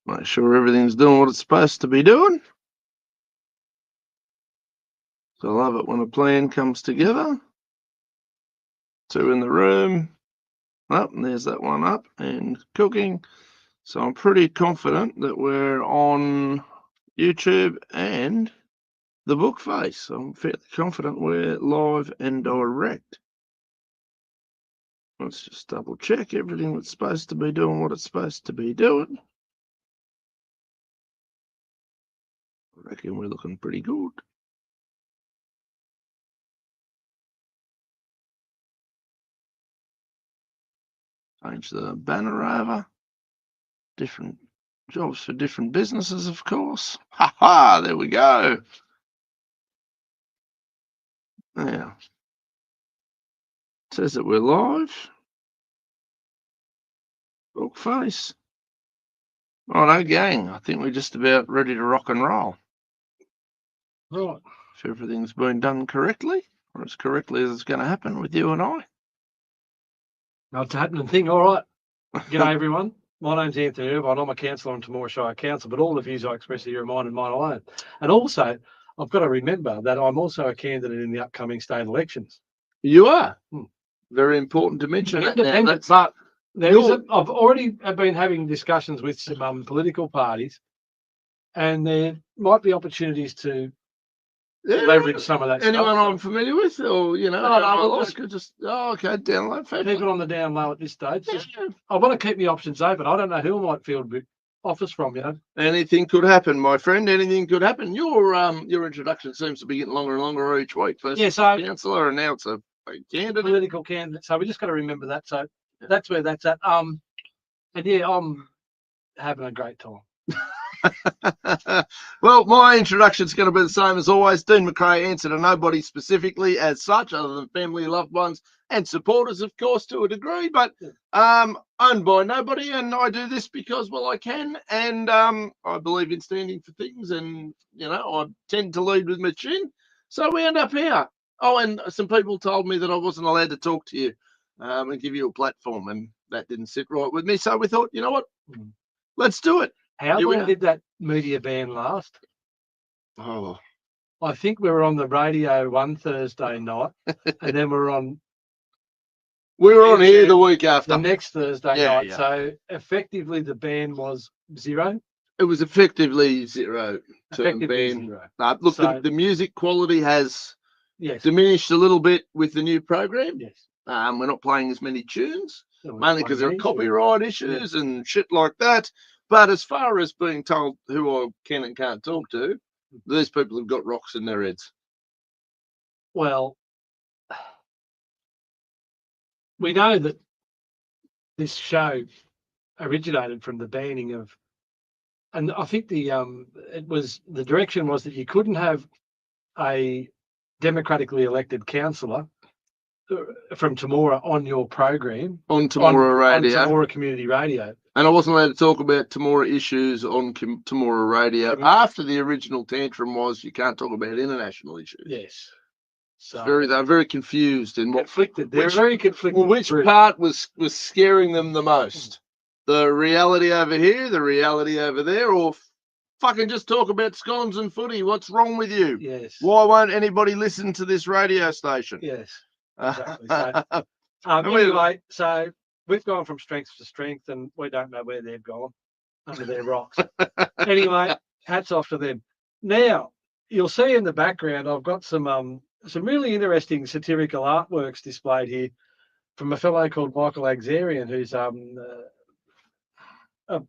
Make sure everything's doing what it's supposed to be doing. So I love it when a plan comes together. Two in the room. Oh, and there's that one up and cooking. So I'm pretty confident that we're on YouTube and the book face. So I'm fairly confident we're live and direct. Let's just double check everything that's supposed to be doing what it's supposed to be doing. I reckon we're looking pretty good. Change the banner over. Different jobs for different businesses, of course. Ha ha, there we go. Now, it says that we're live. Book face. Righto, gang. I think we're just about ready to rock and roll. Right. If everything's been done correctly, or as correctly as it's going to happen with you and I. No, it's a happening thing. All right. G'day, everyone. My name's Anthony Irvine. I'm a councillor on Temora Shire Council, but all the views I express here are mine and mine alone. And also, I've got to remember that I'm also a candidate in the upcoming state elections. You are. Very important to mention that. Independent, but there is I've already been having discussions with some political parties, and there might be opportunities to leverage some of that Anyone stuff. I'm familiar with, or okay, download. Keep it on the down low at this stage. I want to keep my options open. I don't know who I might field offers from. Anything could happen, my friend. Anything could happen. Your introduction seems to be getting longer and longer each week. First, so councillor, and now it's a candidate. Political candidate. So we just got to remember that. So that's where that's at. And yeah, I'm having a great time. Well, my introduction is going to be the same as always. Dean McRae, answer to nobody specifically as such, other than family, loved ones, and supporters, of course, to a degree. But owned by nobody, and I do this because, well, I can, and I believe in standing for things, and I tend to lead with my chin. So we end up here. Oh, and some people told me that I wasn't allowed to talk to you and give you a platform, and that didn't sit right with me. So we thought, you know what? Let's do it. How long did that media ban last? Oh, I think we were on the radio one Thursday night, and then we were on here the week after. The next Thursday night. Yeah. So effectively, the ban was zero. It was effectively zero. Effectively zero. Look, so, the music quality has diminished a little bit with the new program. Yes. We're not playing as many tunes, mainly because there are copyright issues and shit like that. But as far as being told who I can and can't talk to, these people have got rocks in their heads. Well, we know that this show originated from the banning of, and I think the direction was that you couldn't have a democratically elected councillor from Temora on your program on Temora Radio, on Temora Community Radio. And I wasn't allowed to talk about Temora issues on Temora Radio after the original tantrum was you can't talk about international issues. Yes. So they're very confused and conflicted. They're very conflicted. Well, which part was scaring them the most? The reality over here, the reality over there, or fucking just talk about scones and footy? What's wrong with you? Yes. Why won't anybody listen to this radio station? Yes. Exactly. Anyway, so we've gone from strength to strength, and we don't know where they've gone under their rocks. Anyway, hats off to them. Now, you'll see in the background, I've got some really interesting satirical artworks displayed here from a fellow called Michael Axarian, who's a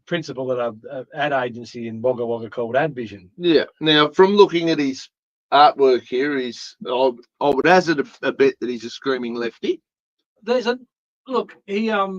principal at an ad agency in Wagga Wagga called Ad Vision. Yeah. Now, from looking at his artwork here, I would hazard a bet that he's a screaming lefty. There's a look. He I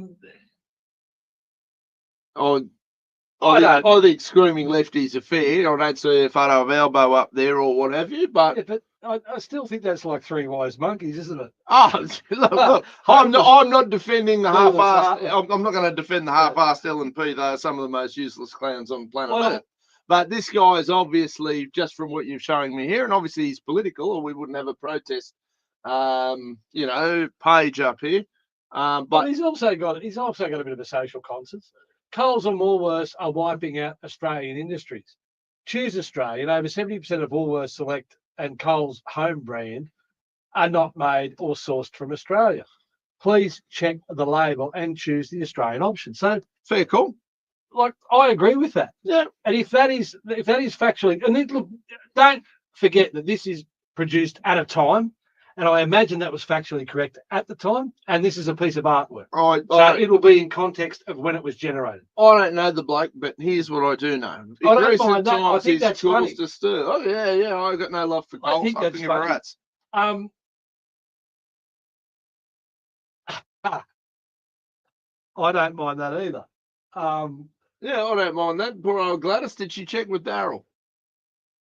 think screaming lefties are fair. I don't see a photo of Elbow up there or what have you, but I still think that's like Three Wise Monkeys, isn't it? Oh, look, I'm not defending the half-assed. I'm not going to defend the half-assed LNP. They are some of the most useless clowns on planet Earth. But this guy is obviously, just from what you're showing me here, and obviously he's political, or we wouldn't have a protest, page up here. But he's also got a bit of a social conscience. Coles and Woolworths are wiping out Australian industries. Choose Australian. Over 70% of Woolworths Select and Coles home brand are not made or sourced from Australia. Please check the label and choose the Australian option. So, Fair call. like, I agree with that. Yeah. And if that is factually, and look, don't forget that this is produced at a time, and I imagine that was factually correct at the time. And this is a piece of artwork, so it'll be in context of when it was generated. I don't know the bloke, but here's what I do know. I don't mind that. I think that's funny. To stir. Oh yeah. I got no love for Coles. I think that's funny. Rats. I don't mind that either. Yeah, I don't mind that. Poor old Gladys. Did she check with Daryl?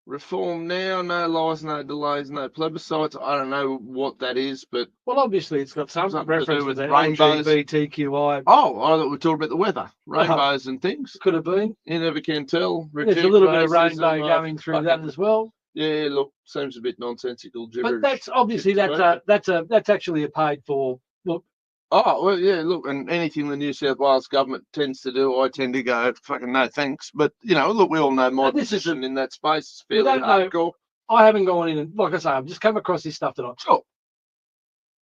Reform now, no lies, no delays, no plebiscites. I don't know what that is, but well, obviously it's got some reference with to rainbows. LGBTQI. Oh, I thought we were talking about the weather, rainbows and things. Could have been. You never can tell. There's a little bit of rainbow going through that as well. Yeah, look, seems a bit nonsensical. But that's obviously that's actually a paid for. Look. Oh well, yeah. Look, and anything the New South Wales government tends to do, I tend to go fucking no thanks. But look, we all know my position in that space is fairly hardcore. I haven't gone in and, like I say, I've just come across this stuff tonight. Sure.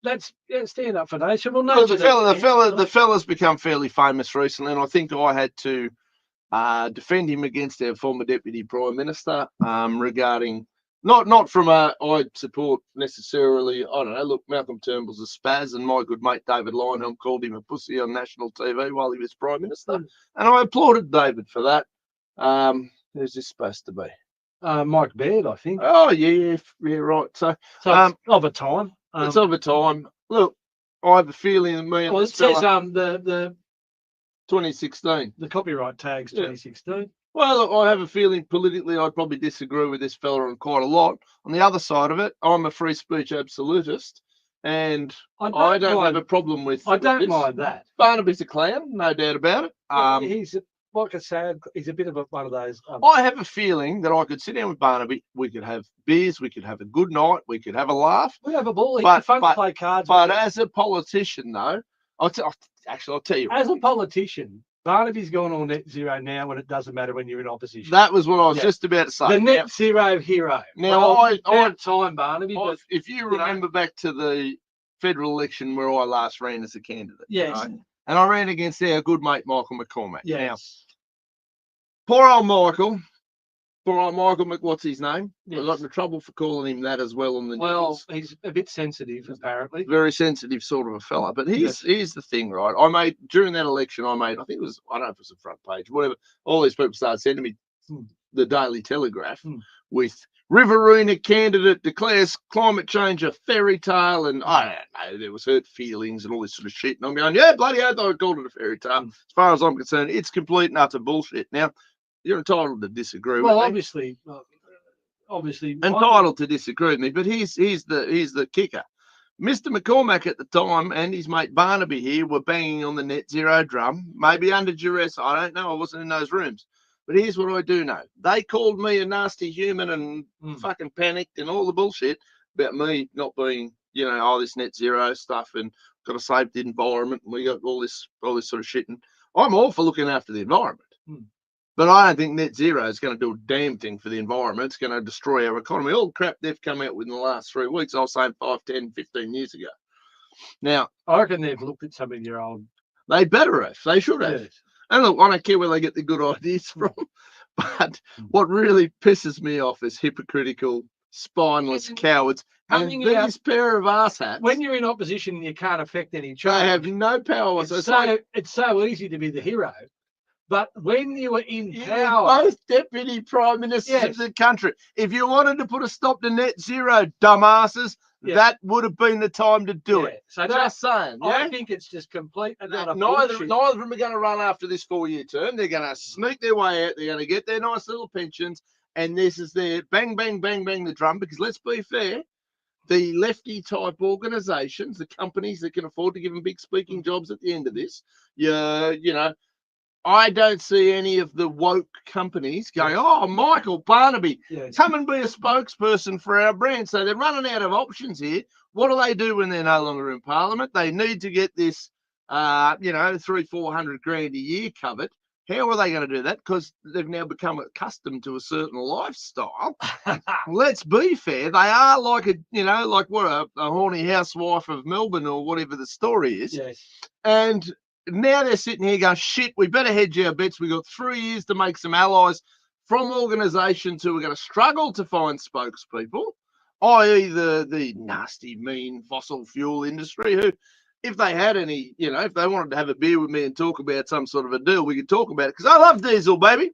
Let's stand up for nation. Well, no, the fella's become fairly famous recently, and I think I had to defend him against our former Deputy Prime Minister regarding. Not from I support necessarily. I don't know. Look, Malcolm Turnbull's a spaz, and my good mate David Lionhelm called him a pussy on national TV while he was Prime Minister, and I applauded David for that. Who's this supposed to be? Mike Baird, I think. Oh yeah, right. So it's of a time. It's of a time. Look, I have a feeling that me and it says the 2016. The copyright tag's 2016. Well, look, I have a feeling politically I'd probably disagree with this fella on quite a lot. On the other side of it, I'm a free speech absolutist, and I don't have a problem with. I don't mind that. Barnaby's a clown, no doubt about it. He's like I said, he's a bit of one of those. I have a feeling that I could sit down with Barnaby. We could have beers. We could have a good night. We could have a laugh. We'd have a ball. It's fun to play cards. But as a politician, though, I'll tell you. As a politician. Barnaby's gone on net zero now when it doesn't matter when you're in opposition. That was what I was just about to say. The net zero hero. Now, time, Barnaby. If you remember back to the federal election where I last ran as a candidate. Yes. And I ran against our good mate, Michael McCormack. Yes. Now, poor old Michael, what's his name? Yes. I got into trouble for calling him that as well on the news. Well, he's a bit sensitive, apparently. Very sensitive sort of a fella. But here's the thing, right? During that election, I think it was, I don't know if it was the front page, whatever. All these people started sending me the Daily Telegraph with Riverina candidate declares climate change a fairy tale. And I don't know, there was hurt feelings and all this sort of shit. And I'm going, yeah, bloody hell, I called it a fairy tale. As far as I'm concerned, it's complete and utter bullshit. Now, you're entitled to disagree with me. Well, obviously entitled to disagree with me, but here's the kicker. Mr. McCormack at the time and his mate Barnaby here were banging on the net zero drum, maybe under duress. I don't know. I wasn't in those rooms. But here's what I do know. They called me a nasty human and fucking panicked and all the bullshit about me not being, this net zero stuff and got to save the environment and we got all this sort of shit. And I'm all for looking after the environment. But I don't think net zero is going to do a damn thing for the environment. It's going to destroy our economy. All the crap they've come out with in the last 3 weeks, I was saying 5, 10, 15 years ago. Now, I reckon they've looked at some of your old. They better have. They should have. Yes. And look, I don't care where they get the good ideas from. But what really pisses me off is hypocritical, spineless cowards. And these pair of arse-hats. When you're in opposition and you can't affect any change. They have no power. It's so easy to be the hero. But when you were in power, both deputy prime ministers of the country, if you wanted to put a stop to net zero, dumbasses, that would have been the time to do it. So just saying. I think it's just complete. Neither of them are going to run after this 4-year term. They're going to sneak their way out. They're going to get their nice little pensions, and this is their bang, bang, bang, bang the drum. Because let's be fair, the lefty type organisations, the companies that can afford to give them big speaking jobs at the end of this, I don't see any of the woke companies going, oh, Michael Barnaby, come and be a spokesperson for our brand. So they're running out of options here. What do they do when they're no longer in Parliament? They need to get this, 300-400 grand a year covered. How are they going to do that? Because they've now become accustomed to a certain lifestyle. Let's be fair. They are like a horny housewife of Melbourne or whatever the story is. Yes. And now they're sitting here going, shit, we better hedge our bets. We've got 3 years to make some allies from organisations who are going to struggle to find spokespeople, i.e. the nasty, mean fossil fuel industry, who, if they had any, if they wanted to have a beer with me and talk about some sort of a deal, we could talk about it, because I love diesel, baby.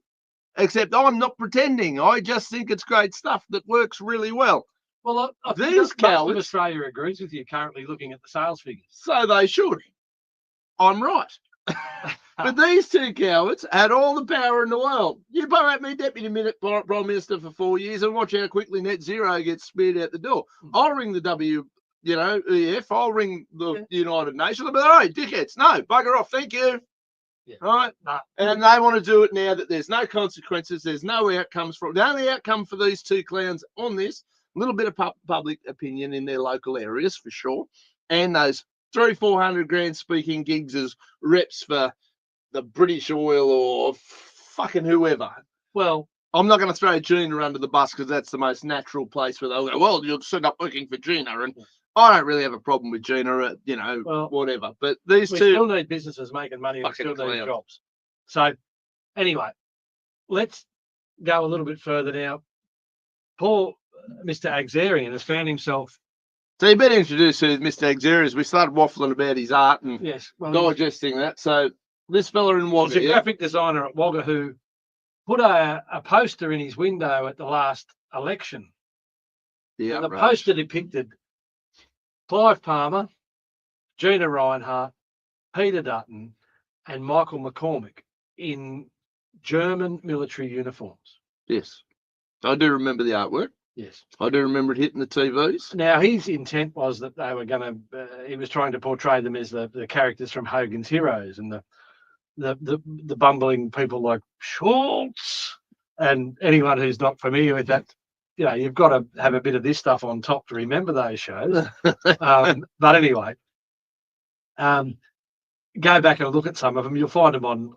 Except I'm not pretending. I just think it's great stuff that works really well. Well, I think These most of cowards, Australia agrees with you currently looking at the sales figures. so they should. I'm right. But these 2 cowards had all the power in the world. You vote me Deputy Prime Minister for 4 years and watch how quickly net zero gets speared out the door. I'll ring the EF, I'll ring the United Nations. I'll be like, hey, dickheads, no, bugger off, thank you. Yeah. Right? No. And they want to do it now that there's no consequences, there's no outcomes from it. The only outcome for these 2 clowns on this, a little bit of public opinion in their local areas for sure, and those 300-400 grand speaking gigs as reps for the British Oil or fucking whoever. Well, I'm not going to throw Gina under the bus because that's the most natural place where they'll go, well, you'll end up working for Gina. And I don't really have a problem with Gina, whatever. But these 2 still need businesses making money and still need jobs. So anyway, let's go a little bit further now. Poor Mr. Agzarian has found himself. So you better introduce who Mr. Agzarian is. We started waffling about his art and digesting that. So this fella in Wagga, he's a graphic designer at Wagga who put a poster in his window at the last election. Yeah, and the poster depicted Clive Palmer, Gina Reinhardt, Peter Dutton, and Michael McCormick in German military uniforms. Yes, I do remember the artwork. Yes, I do remember it hitting the TVs. Now his intent was that they were going to. He was trying to portray them as the characters from Hogan's Heroes and the bumbling people like Schultz. And anyone who's not familiar with that, you've got to have a bit of this stuff on top to remember those shows. But anyway, go back and look at some of them. You'll find them on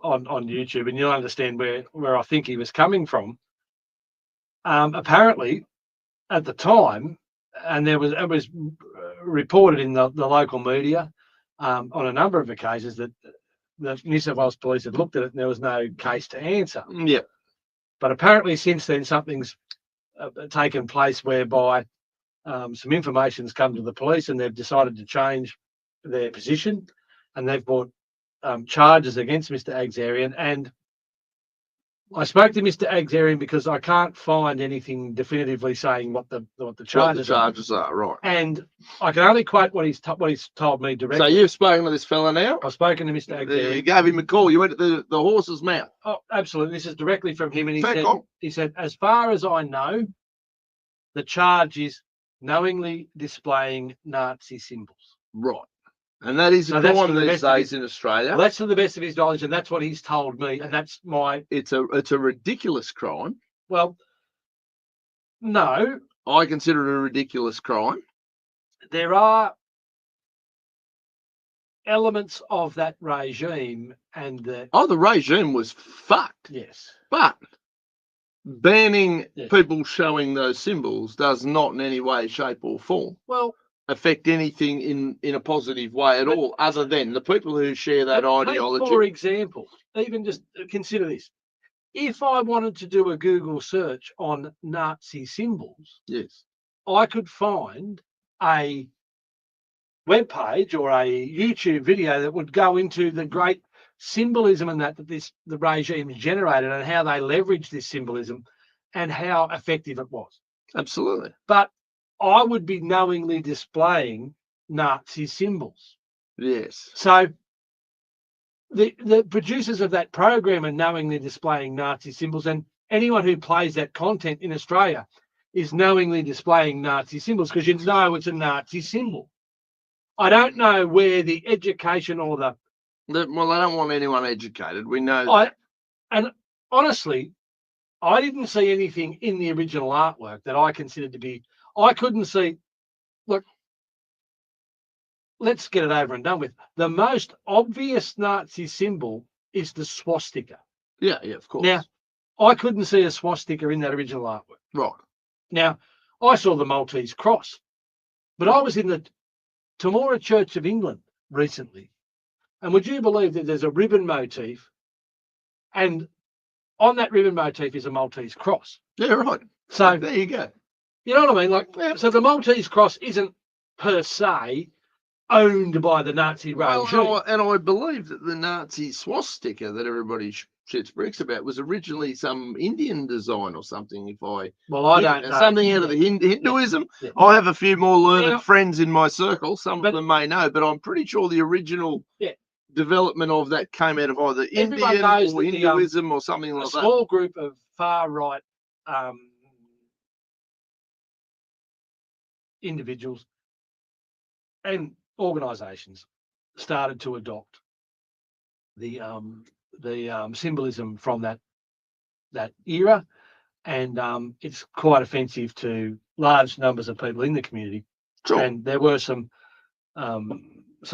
YouTube, and you'll understand where I think he was coming from. Apparently, at the time, and it was reported in the local media on a number of occasions that the New South Wales Police had looked at it and there was no case to answer. Yeah. But apparently since then something's taken place whereby some information's come to the police and they've decided to change their position, and they've brought charges against Mr. Agzarian. And I spoke to Mr. Agzarian because I can't find anything definitively saying what the charges are. Right. And I can only quote what he's told me directly. So you've spoken to this fella now? I've spoken to Mr. Agzarian. You gave him a call. You went to the horse's mouth. Oh, absolutely. This is directly from him. And he said, as far as I know, the charge is knowingly displaying Nazi symbols. Right. And that is a crime these days in Australia. Well, that's to the best of his knowledge, and that's what he's told me, and that's my. It's a ridiculous crime. Well, no. I consider it a ridiculous crime. There are elements of that regime, and the regime was fucked. Yes, but banning people showing those symbols does not in any way, shape, or form affect anything in a positive way at all, other than the people who share that ideology. For example, even just consider this. If I wanted to do a Google search on Nazi symbols, yes, I could find a web page or a YouTube video that would go into the great symbolism and that the regime generated and how they leveraged this symbolism and how effective it was. Absolutely. But I would be knowingly displaying Nazi symbols. Yes. So the producers of that program are knowingly displaying Nazi symbols, and anyone who plays that content in Australia is knowingly displaying Nazi symbols because you know it's a Nazi symbol. I don't know where the education or well, I don't want anyone educated. We know. And honestly, I didn't see anything in the original artwork that I considered to be. I couldn't see. Look, let's get it over and done with. The most obvious Nazi symbol is the swastika. Yeah, of course. Now, I couldn't see a swastika in that original artwork. Right. Now, I saw the Maltese cross, but I was in the Temora Church of England recently, and would you believe that there's a ribbon motif, and on that ribbon motif is a Maltese cross? Yeah, right. So there you go. You know what I mean? Like, so the Maltese cross isn't per se owned by the Nazi regime. Well, and I believe that the Nazi swastika that everybody shits bricks about was originally some Indian design or something. I don't know. Something out of the Hinduism. Yeah. I have a few more learned friends in my circle. Some of them may know, but I'm pretty sure the original development of that came out of either Indian or Hinduism or something like that. A small group of far right individuals and organisations started to adopt the symbolism from that era, and it's quite offensive to large numbers of people in the community. Sure. And there were some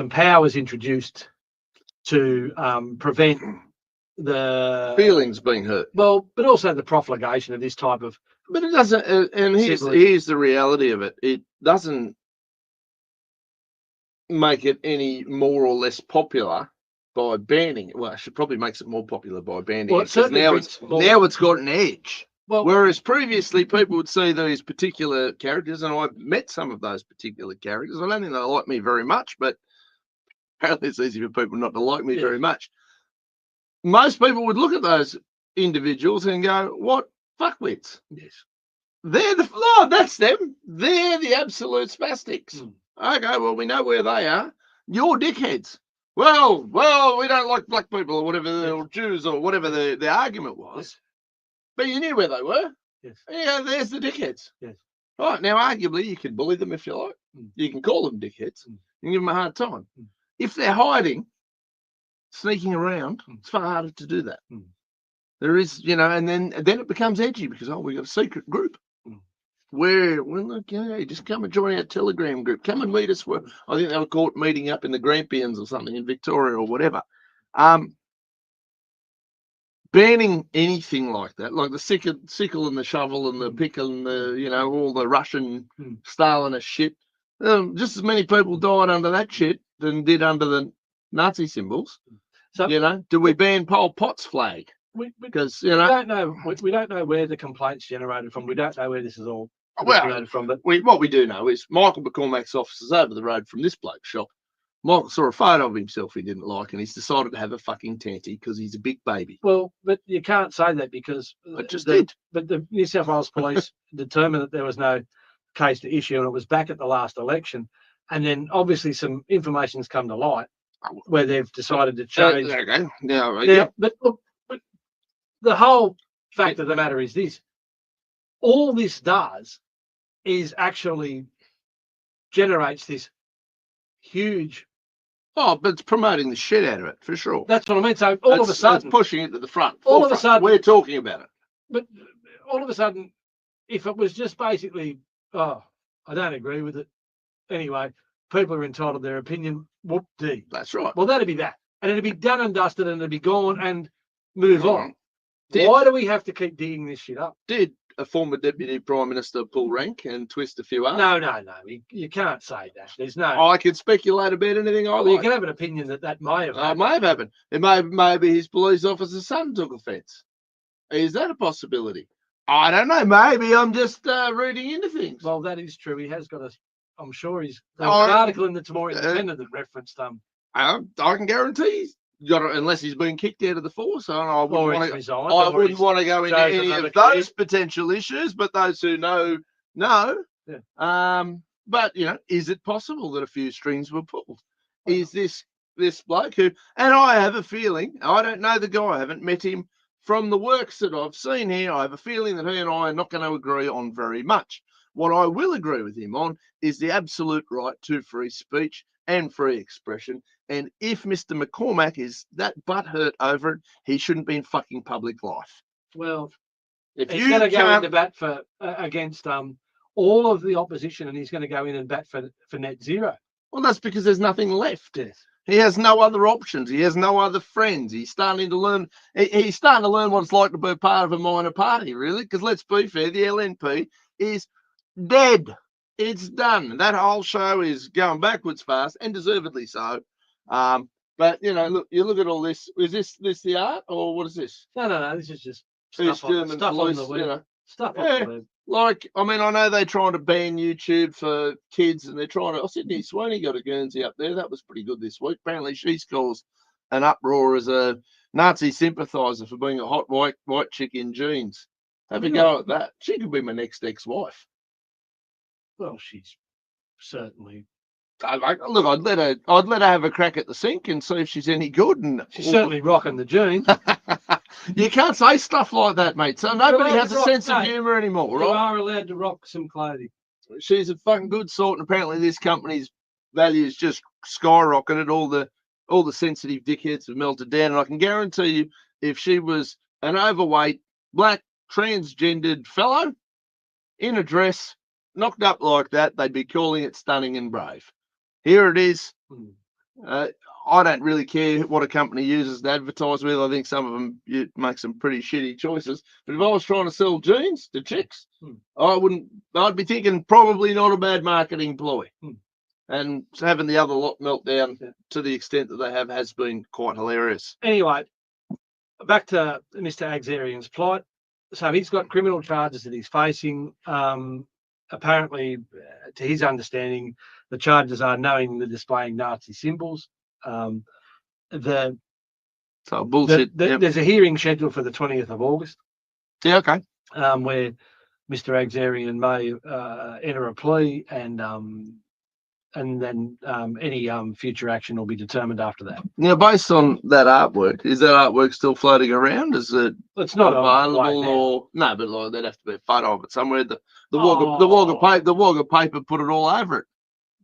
powers introduced to prevent the feelings being hurt. Well, but also the profligation of this type of. But it doesn't. And here's the reality of it. It doesn't make it any more or less popular by banning it. Well, it should probably makes it more popular by banning it, because now it's got an edge. Well, whereas previously people would see these particular characters, and I've met some of those particular characters. I don't think they like me very much, but apparently it's easy for people not to like me very much. Most people would look at those individuals and go, "What fuckwits?" Yes, that's them. They're the absolute spastics. Okay, well, we know where they are. You're dickheads. Well, we don't like black people or whatever, or Jews or whatever the argument was. But you knew where they were. Yes. Yeah, there's the dickheads. Yes. Right, now, arguably, you can bully them if you like. You can call them dickheads. You can give them a hard time. If they're hiding, sneaking around, it's far harder to do that. There is, and then it becomes edgy because, we got a secret group. Just come and join our Telegram group. Come and meet us. I think they were caught meeting up in the Grampians or something in Victoria or whatever. Banning anything like that, like the sickle and the shovel and the pick and the, all the Russian Stalinist shit. Just as many people died under that shit than did under the Nazi symbols. So, do we ban Pol Pot's flag? Because we don't know. We don't know where the complaints generated from. We don't know where this is all. From, but what we do know is Michael McCormack's office is over the road from this bloke's shop. Michael saw a photo of himself he didn't like, and he's decided to have a fucking tanty because he's a big baby. Well, but you can't say that because But the New South Wales Police determined that there was no case to issue, and it was back at the last election. And then obviously some information's come to light where they've decided to change. Okay. But look, the whole fact of the matter is this: all this does is actually generates this huge. But it's promoting the shit out of it for sure. That's what I mean. So all of a sudden, it's pushing it to the front. All of a sudden, we're talking about it. But all of a sudden, if it was just basically, I don't agree with it. Anyway, people are entitled to their opinion. Whoop-dee. That's right. Well, that'd be that, and it'd be done and dusted, and it'd be gone and move on. Why do we have to keep digging this shit up? Did a former deputy prime minister pull rank and twist a few arms? No. You can't say that. There's no. I can speculate about anything I like. You can have an opinion that may have happened. May have happened. It maybe his police officer's son took offence. Is that a possibility? I don't know. Maybe I'm just reading into things. Well, that is true. He has got a. I'm sure he's. There's an article in the Temora Independent that referenced I can guarantee he's got it, unless he's been kicked out of the force. I wouldn't want to go into any of those potential issues, but those who know. Yeah. But is it possible that a few strings were pulled? Is this bloke who? And I have a feeling. I don't know the guy. I haven't met him. From the works that I've seen here, I have a feeling that he and I are not going to agree on very much. What I will agree with him on is the absolute right to free speech and free expression. And if Mr. McCormack is that butthurt over it, he shouldn't be in fucking public life. Well, if he's going to go into bat for against all of the opposition, and he's going to go in and bat for net zero. Well, that's because there's nothing left. Yes. He has no other options. He has no other friends. He's starting to learn. He's starting to learn what it's like to be part of a minor party, really. Because let's be fair, the LNP is dead. It's done. That whole show is going backwards fast, and deservedly so. But look, you look at all this. Is this the art, or what is this? No. This is just East stuff on German the police, web. Stuff on Yeah. the web. Like, I mean, I know they're trying to ban YouTube for kids, and they're trying to. Sydney Sweeney got a Guernsey up there. That was pretty good this week. Apparently, she's caused an uproar as a Nazi sympathiser for being a hot white chick in jeans. Have a go at that. She could be my next ex-wife. Well, she's certainly. Look, I'd let her have a crack at the sink and see if she's any good. And she's certainly rocking the jeans. You can't say stuff like that, mate. So nobody has a sense of humour anymore, right? You are allowed to rock some clothing. She's a fucking good sort, and apparently this company's values just skyrocketed. All the sensitive dickheads have melted down, and I can guarantee you, if she was an overweight, black, transgendered fellow in a dress, knocked up like that, they'd be calling it stunning and brave. Here it is. I don't really care what a company uses to advertise with. I think some of them make some pretty shitty choices. But if I was trying to sell jeans to chicks, I'd be thinking probably not a bad marketing ploy. And having the other lot melt down to the extent that they have has been quite hilarious. Anyway, back to Mr. Agzarian's plight. So he's got criminal charges that he's facing. Apparently, to his understanding, the charges are knowingly displaying Nazi symbols. There's a hearing scheduled for the 20th of August. Yeah, okay. Where Mr. Agzarian may enter a plea, and then any future action will be determined after that. Now, based on that artwork, is that artwork still floating around? Is it? It's not available, or no? But like, there'd have to be a photo of it somewhere. The Wagga paper put it all over it.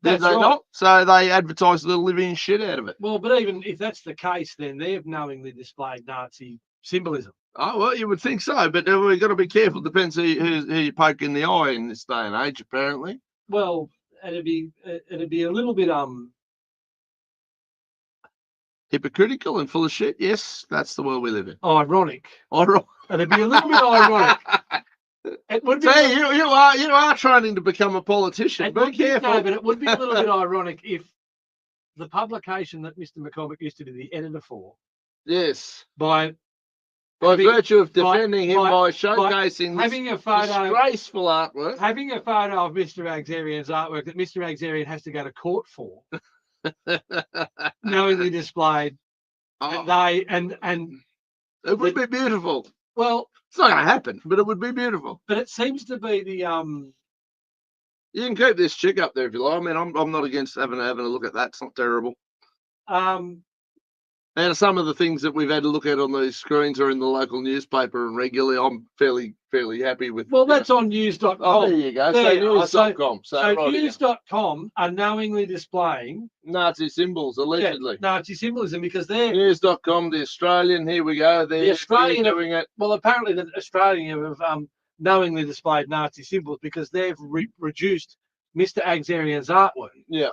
Did they not? So they advertised the living shit out of it. Well, but even if that's the case, then they've knowingly displayed Nazi symbolism. Oh, well, you would think so, but we've got to be careful. Depends who you poke in the eye in this day and age, apparently. Well, it'd be a little bit hypocritical and full of shit. Yes, that's the world we live in. Ironic. It'd be a little bit ironic. It would be. Hey, you are training to become a politician. Be careful. No, but it would be a little bit ironic if the publication that Mr. McCormick used to be the editor for. Yes. By virtue of defending him by showcasing having a photo, disgraceful artwork. Having a photo of Mr. Agzarian's artwork that Mr. Agzarian has to go to court for. Knowingly displayed. And it would be beautiful. Well, it's not going to happen, but it would be beautiful. But it seems to be the You can keep this chick up there if you like. I mean, I'm not against having a look at that. It's not terrible. And some of the things that we've had to look at on these screens are in the local newspaper, and regularly I'm fairly happy with. Well, that's on news.com. Oh, there you go. News.com. So news.com are knowingly displaying Nazi symbols, allegedly. Yeah, Nazi symbolism, because they're news.com, the Australian. Here we go. They're doing it. Well, apparently the Australian have knowingly displayed Nazi symbols because they've reduced Mr. Agzarian's artwork. Yeah.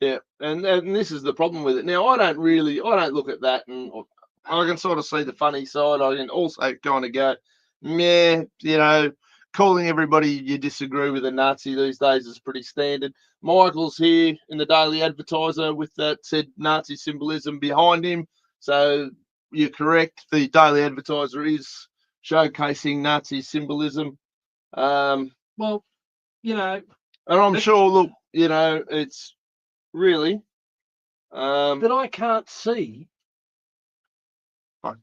Yeah, and this is the problem with it. Now, I don't look at that, and I can sort of see the funny side. I can also kind of go, calling everybody you disagree with a Nazi these days is pretty standard. Michael's here in the Daily Advertiser with that said Nazi symbolism behind him. So you're correct. The Daily Advertiser is showcasing Nazi symbolism. And I'm sure, look, it's really. But I can't see. I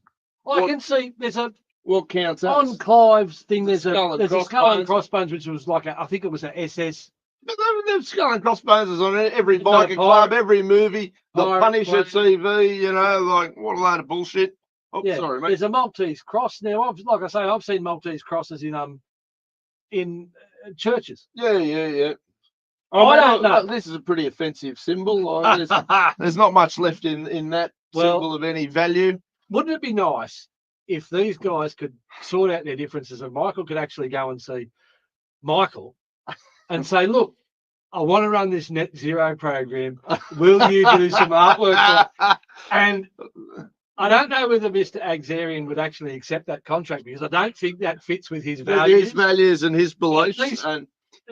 can see there's a. What counts up? On Clive's thing, there's a skull and crossbones, which was like I think it was an SS. But the skull and crossbones is on every biker club, every movie, the Punisher TV, like what a load of bullshit. Oh, yeah, sorry, mate. There's a Maltese cross now. I've seen Maltese crosses in churches. Yeah. I don't know. This is a pretty offensive symbol. There's not much left in that symbol of any value. Wouldn't it be nice if these guys could sort out their differences and Michael could actually go and see Michael and say, look, I want to run this net zero program. Will you do some artwork for it? And I don't know whether Mr. Agzarian would actually accept that contract because I don't think that fits with his values. His values and his beliefs.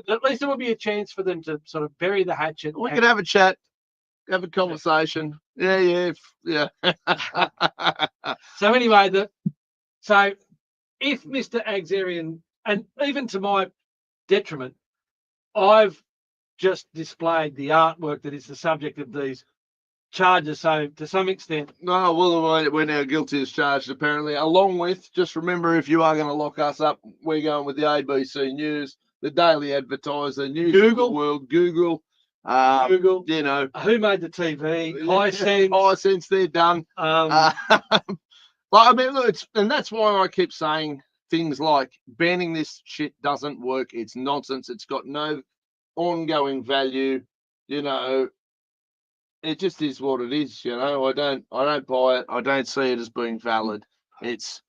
At least there will be a chance for them to sort of bury the hatchet. We could have a chat, have a conversation. Yeah. So anyway, so if Mr. Agzarian, and even to my detriment, I've just displayed the artwork that is the subject of these charges. So to some extent, no, well, we're now guilty as charged, apparently. Along with, just remember, if you are going to lock us up, we're going with the ABC News, the Daily Advertiser, News Google. of the World, Google. Google. You know, Who Made the TV? Hisense. Hisense, they're done. Well, I mean, look, and that's why I keep saying things like banning this shit doesn't work. It's nonsense. It's got no ongoing value. You know, it just is what it is. You know, I don't buy it. I don't see it as being valid. It's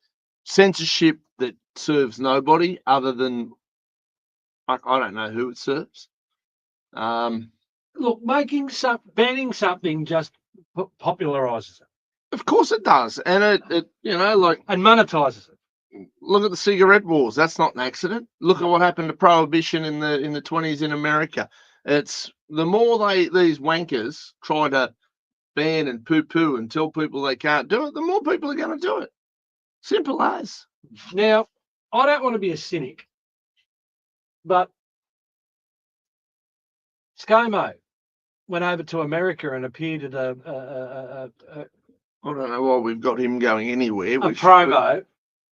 censorship that serves nobody other than I don't know who it serves. Look, banning something just popularizes it. Of course it does, and it you know, like, and monetizes it. Look at the cigarette wars. That's not an accident. Look at what happened to prohibition in the 20s in America. It's the more these wankers try to ban and poo-poo and tell people they can't do it, the more people are going to do it. Simple as. Now, I don't want to be a cynic, but ScoMo went over to America and appeared at a I don't know why we've got him going anywhere. promo,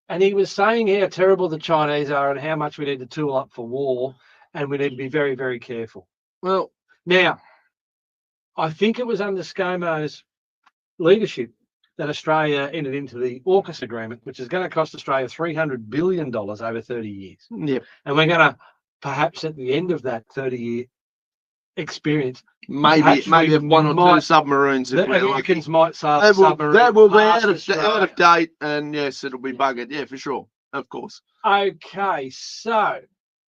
and he was saying how terrible the Chinese are and how much we need to tool up for war, and we need to be very, very careful. Well, now, I think it was under ScoMo's leadership that Australia entered into the AUKUS agreement, which is going to cost Australia $300 billion over 30 years. Yep. And we're going to, perhaps at the end of that 30-year experience, maybe have one or two submarines. The Americans might sail submarines. That will be out of date, and yes, it'll be buggered. Yeah, for sure. Of course. Okay, so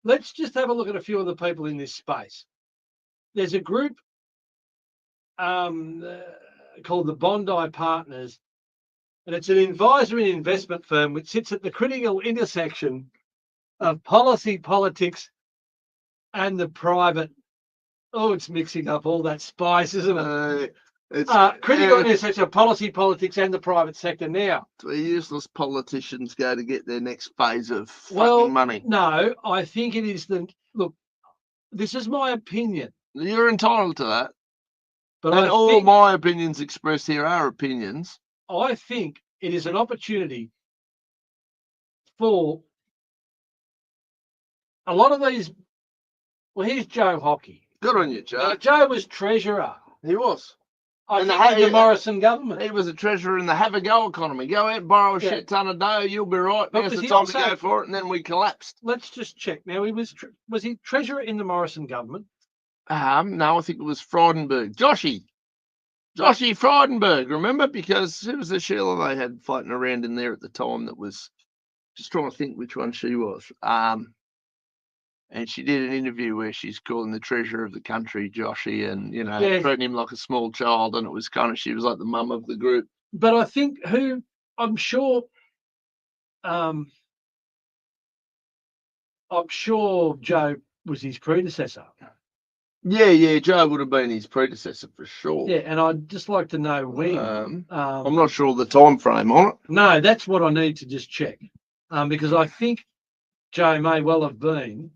let's just have a look at a few of the people in this space. There's a group called the Bondi Partners, and it's an advisory and investment firm which sits at the critical intersection of policy, politics, and the private. Oh, it's mixing up all that spice, isn't it? Critical intersection of policy, politics, and the private sector. Now, the useless politicians go to get their next phase of fucking money. No, I think it is look. This is my opinion. You're entitled to that. But and all my opinions expressed here are opinions. I think it is an opportunity for a lot of these. Well, here's Joe Hockey. Good on you, Joe. Joe was treasurer. He was. In the Morrison government. He was a treasurer in the have a go economy. Go out and borrow a shit ton of dough, you'll be right. Now's the time to go for it, and then we collapsed. Let's just check. Now, was he treasurer in the Morrison government? No, I think it was Frydenberg. Joshy Frydenberg, remember? Because it was the Sheila they had floating around in there at the time that was just trying to think which one she was. And she did an interview where she's calling the treasurer of the country Joshy and, treating him like a small child. And it was she was like the mum of the group. But I think I'm sure Joe was his predecessor. Yeah, Joe would have been his predecessor for sure. Yeah, and I'd just like to know when. I'm not sure the time frame on it. No, that's what I need to just check. Because I think Joe may well have been.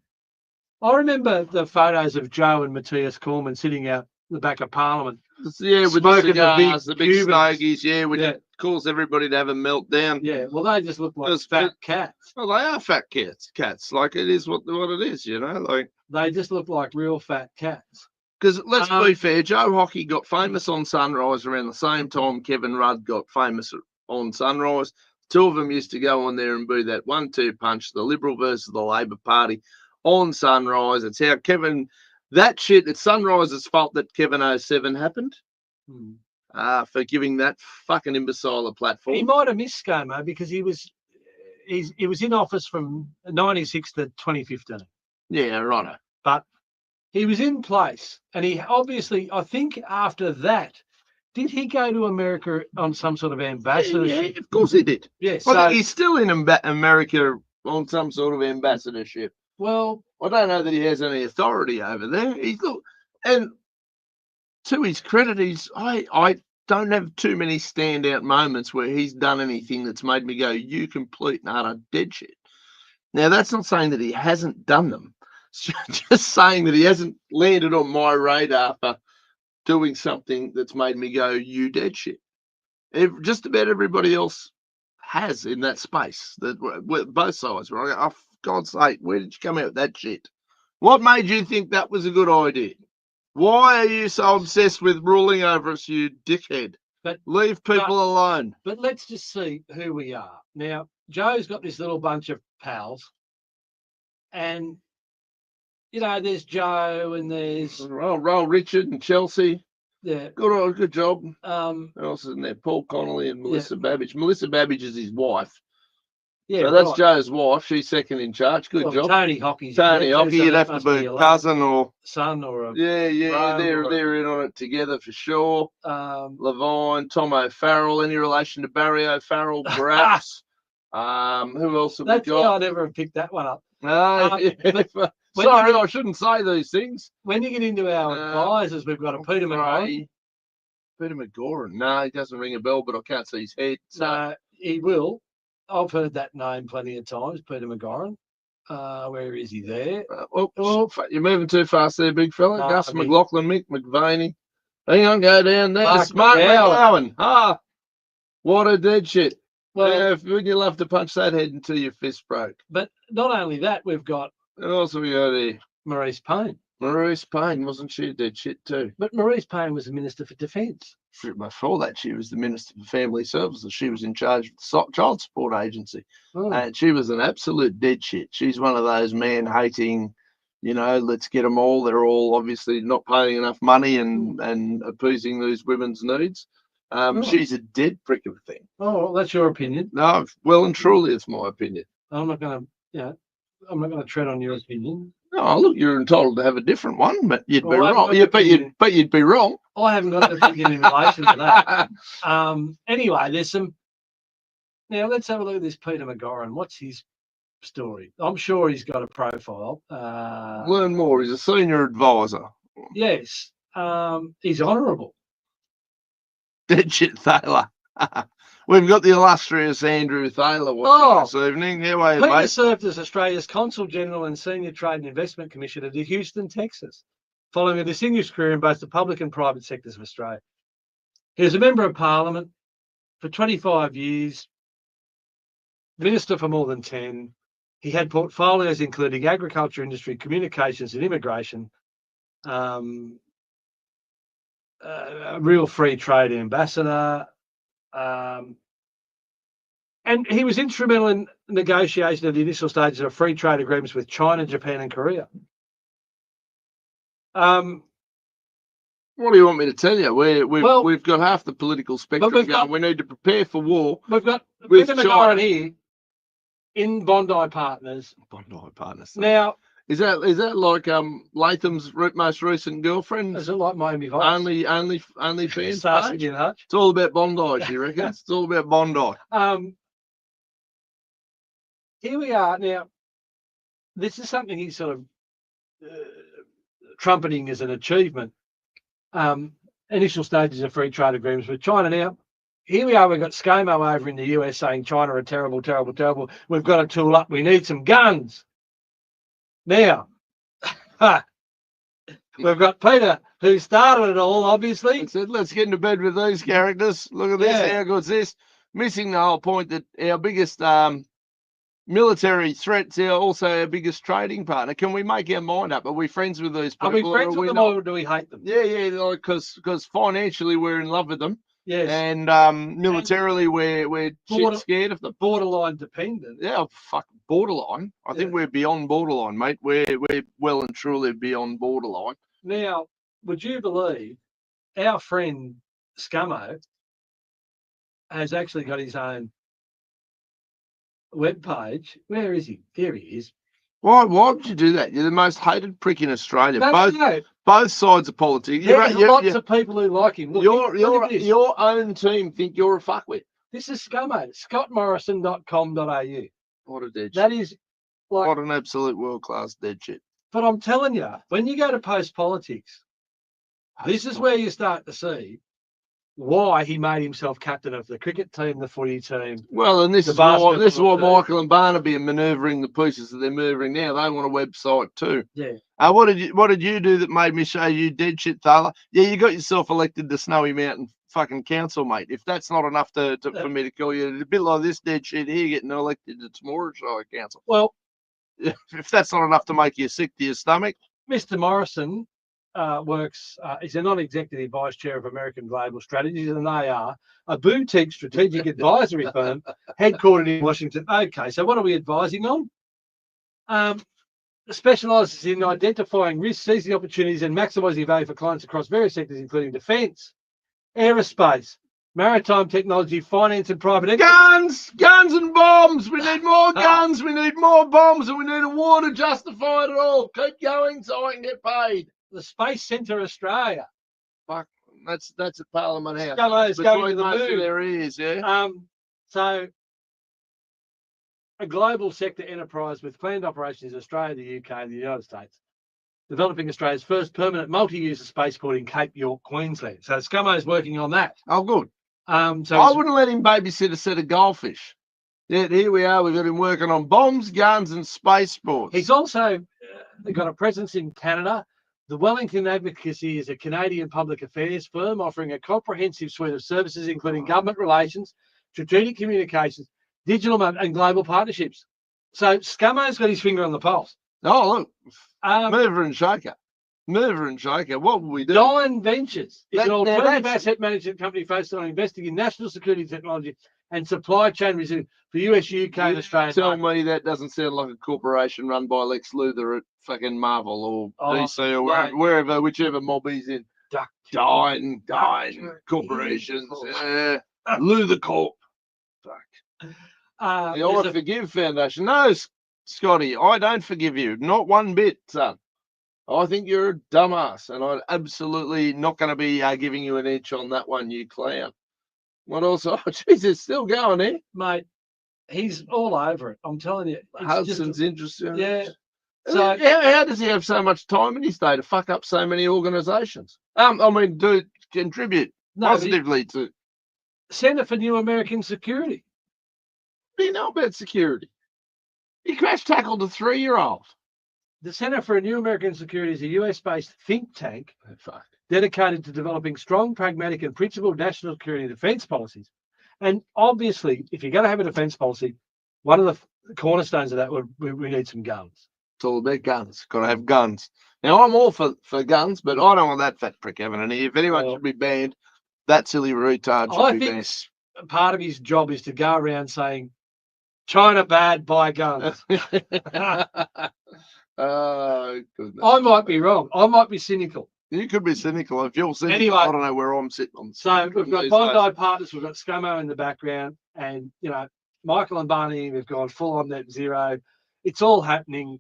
I remember the photos of Joe and Matthias Cormann sitting out the back of Parliament. Yeah, with the cigars, the big stogies, which caused everybody to have a meltdown. Yeah, well, they just look like fat cats. Well, they are fat cats. Like, it is what it is, like. They just look like real fat cats. Because let's be fair, Joe Hockey got famous on Sunrise around the same time Kevin Rudd got famous on Sunrise. Two of them used to go on there and be that 1-2 punch, the Liberal versus the Labor Party on Sunrise. It's how it's Sunrise's fault that Kevin 07 happened for giving that fucking imbecile a platform. He might have missed ScoMo because he was in office from 96 to 2015. Yeah, right. But He was in place, and he obviously, I think after that, did he go to America on some sort of ambassadorship? Yeah, of course he did. Yes. I So, think he's still in America on some sort of ambassadorship. well, I don't know that he has any authority over there. He's look, and to his credit, I don't have too many standout moments where he's done anything that's made me go, "You complete and utter dead shit." Now, that's not saying that he hasn't done them. It's just saying that he hasn't landed on my radar for doing something that's made me go, "You dead shit." Just about everybody else has in that space. That both sides. Where I go, "Oh, for God's sake, where did you come out with that shit? What made you think that was a good idea? Why are you so obsessed with ruling over us, you dickhead? But leave people alone." But let's just see who we are. Now, Joe's got this little bunch of pals, and there's Joe and there's Roll Richard and Chelsea. Yeah. Good job. Who else is in there? Paul Connolly and Melissa Yeah. Babbage. Melissa Babbage is his wife. Yeah, So that's right. Joe's wife. She's second in charge. Good job. Tony Hockey's Tony there too, Hockey, so you'd this have to must be a a cousin or son or a yeah, bro they're in on it together for sure. Levine, Tom O'Farrell, any relation to Barry O'Farrell, perhaps. Who else have we got? I never have picked that one up. Sorry, I shouldn't say these things. When you get into our advisors, we've got a Peter McGoran. Peter McGoran. No, he doesn't ring a bell, but I can't see his head. So. No, he will. I've heard that name plenty of times, Peter McGoran. Where is he there? You're moving too fast there, big fella. No, Gus McLaughlin, Mick McVaney. Hang on, go down there. Mark McGowan. What a dead shit. Well, wouldn't you love to punch that head until your fist broke? But not only that, we've got. Who else have we got there? Maurice Payne. Maurice Payne, wasn't she a dead shit too? But Maurice Payne was the Minister for Defence. Before that, she was the Minister for Family Services. She was in charge of the Child Support Agency. And she was an absolute dead shit. She's one of those man-hating, let's get them all. They're all obviously not paying enough money and appeasing these women's needs. She's a dead prick of a thing. Oh, well, that's your opinion. No, well and truly, it's my opinion. I'm not going to tread on your opinion. No, look, you're entitled to have a different one, but you'd be wrong. But you'd be wrong. I haven't got an opinion in relation to that. Anyway, there's some. Now let's have a look at this Peter McGoran. What's his story? I'm sure he's got a profile. Learn more. He's a senior advisor. Yes. He's honourable. Dead shit Thaler. We've got the illustrious Andrew Thaler watching this evening. Peter served as Australia's Consul General and Senior Trade and Investment Commissioner to Houston, Texas, following a distinguished career in both the public and private sectors of Australia. He was a Member of Parliament for 25 years, Minister for more than 10. He had portfolios including agriculture, industry, communications and immigration, a real free trade ambassador, and he was instrumental in negotiation of the initial stages of free trade agreements with China, Japan, and Korea. What do you want me to tell you? We've got half the political spectrum going. We need to prepare for war. We've got Peter McGoran here in Bondi Partners. Now, is that like Latham's most recent girlfriend? Is it like Miami Vice? Only fans? Sarsy and Hutch. It's all about Bondi, she reckons. It's all about Bondi. Here we are now. This is something he's sort of trumpeting as an achievement. Initial stages of free trade agreements with China. Now, here we are. We've got ScoMo over in the US saying China are terrible, terrible, terrible. We've got to tool up. We need some guns. Now, we've got Peter, who started it all, obviously. Let's get into bed with these characters. Look at this. How good's this? Missing the whole point that our biggest military threats are also our biggest trading partner. Can we make our mind up? Are we friends with these people? Are we friends with them or do we hate them? Yeah, because financially we're in love with them. Yes. And militarily we're shit scared of them. Borderline dependent. Yeah, fucking borderline. I think we're beyond borderline, mate. We're well and truly beyond borderline. Now, would you believe our friend ScoMo has actually got his own webpage? Where is he? There he is. Why would you do that? You're the most hated prick in Australia. No. Both sides of politics. There's lots of people who like him. Look, look at this. Your own team think you're a fuckwit. This is scummo. scottmorrison.com.au. What a dead That shit. is like, What an absolute world-class dead shit. but I'm telling you, when you go to post politics, this is where you start to see why he made himself captain of the cricket team, the footy team. Well, and this is why Michael and Barnaby are manoeuvring the pieces that they're manoeuvring now. They want a website too. Yeah. What did you do that made me show you dead shit, Thaler? Yeah, you got yourself elected to Snowy Mountain fucking council, mate. If that's not enough for me to call you, a bit like this dead shit here getting elected to Tomorrowshire Council. Well, if that's not enough to make you sick to your stomach. Mr. Morrison works, he's a non-executive vice chair of American Global Strategies, and they are a boutique strategic advisory firm headquartered in Washington. Okay, so what are we advising on? Specialises in identifying risks, seizing opportunities, and maximising value for clients across various sectors, including defence, aerospace, maritime technology, finance, and private equity. Guns and bombs. We need more guns. We need more bombs, and we need a war to justify it all. Keep going so I can get paid. The Space Centre Australia. Fuck, that's a Parliament House. Scummo's going to the most moon. of their ears, yeah. So a global sector enterprise with planned operations in Australia, the UK, and the United States, developing Australia's first permanent multi-user spaceport in Cape York, Queensland. So Scummo's working on that. Oh, good. So I wouldn't let him babysit a set of goldfish. Yet here we are. We've got him working on bombs, guns, and spaceports. He's also got a presence in Canada. The Wellington Advocacy is a Canadian public affairs firm offering a comprehensive suite of services, including government relations, strategic communications, digital and global partnerships. So Scummo's got his finger on the pulse. Oh, look. Mover and shaker. Mover and shaker. What will we do? Dine Ventures is an alternative asset management company focused on investing in national security technology and supply chain resilience for US, UK, and Australia. Tell me that doesn't sound like a corporation run by Lex Luthor at fucking Marvel or DC or wherever, whichever mob he's in. Dine corporations. Luthor Corp. Fuck. I forgive Foundation. No, Scotty, I don't forgive you. Not one bit, son. I think you're a dumbass, and I'm absolutely not going to be giving you an inch on that one, you clown. What else? Oh, Jesus, still going, eh? Mate, he's all over it. I'm telling you. Hudson's interesting. Yeah. So how does he have so much time in his day to fuck up so many organisations? To contribute positively to Centre for New American Security. What do you know about security? He crash tackled a 3-year-old. The Centre for New American Security is a US-based think tank dedicated to developing strong, pragmatic, and principled national security and defence policies. And obviously, if you're going to have a defence policy, one of the cornerstones of that we need some guns. It's all about guns. Got to have guns. Now, I'm all for guns, but I don't want that fat prick having any. If anyone should be banned, that silly retard should be banned. Part of his job is to go around saying, China bad, buy guns. Oh, goodness. I might be wrong. I might be cynical. You could be cynical. If you're cynical, anyway, I don't know where I'm sitting on. So we've got Bondi Partners, we've got Scummo in the background, and, Michael and Barney have gone full on net zero. It's all happening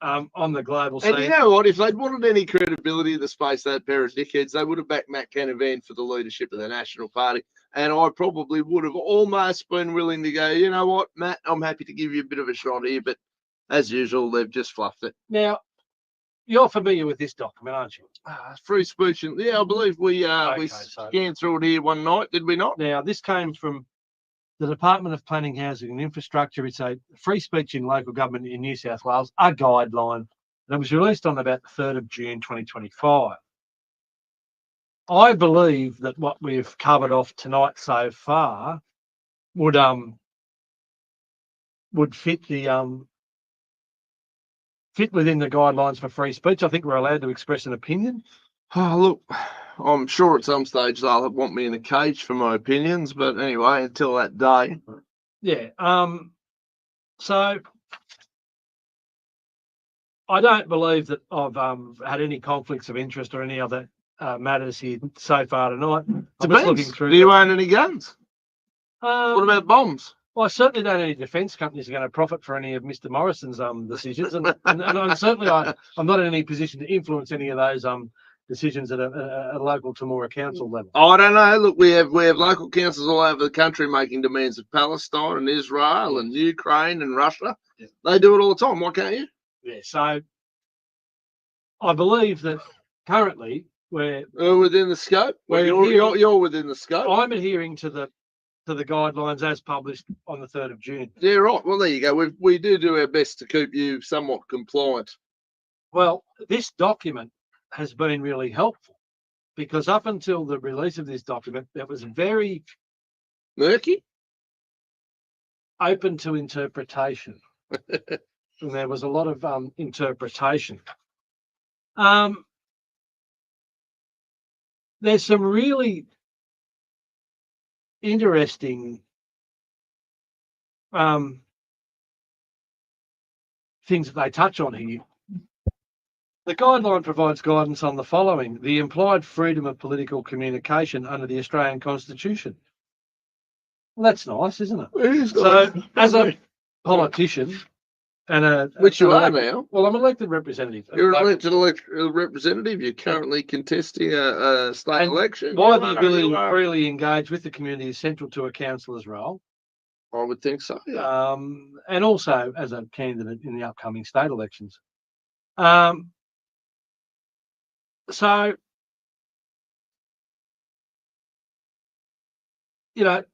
on the global scene. And you know what? If they'd wanted any credibility in the space, that pair of dickheads, they would have backed Matt Canavan for the leadership of the National Party. And I probably would have almost been willing to go, you know what, Matt, I'm happy to give you a bit of a shot here, but as usual, they've just fluffed it. Now, you're familiar with this document, aren't you? Free speech. I believe we scanned through it here one night, did we not? Now, this came from the Department of Planning, Housing and Infrastructure. It's a free speech in local government in New South Wales, a guideline. And it was released on about the 3rd of June, 2025. I believe that what we've covered off tonight so far would fit within the guidelines for free speech. I think we're allowed to express an opinion. Oh, look, I'm sure at some stage they'll want me in a cage for my opinions, but anyway, until that day. Yeah. So I don't believe that I've had any conflicts of interest or any other matters here so far tonight. Depends. Do you own any guns? What about bombs? Well, I certainly don't know any defence companies are going to profit for any of Mr. Morrison's decisions, and certainly I'm not in any position to influence any of those decisions at a local Temora council level. I don't know. Look, we have local councils all over the country making demands of Palestine and Israel and Ukraine and Russia. Yeah. They do it all the time. Why can't you? Yeah. So I believe that currently we're within the scope. Well, you're within the scope. I'm adhering to the guidelines as published on the 3rd of June. Yeah, right. Well, there you go. We do our best to keep you somewhat compliant. Well, this document has been really helpful because up until the release of this document, it was very murky, open to interpretation. And there was a lot of interpretation. There's some really interesting things that they touch on here. The guideline provides guidance on the following: the implied freedom of political communication under the Australian Constitution. Well, that's nice, isn't it? It is so, nice. As a politician and which you are now. Well, I'm an elected representative. You're an elected representative. You're currently contesting a state election. Why the ability to freely engage with the community is central to a councillor's role. I would think so. Yeah. And also as a candidate in the upcoming state elections. So, you know,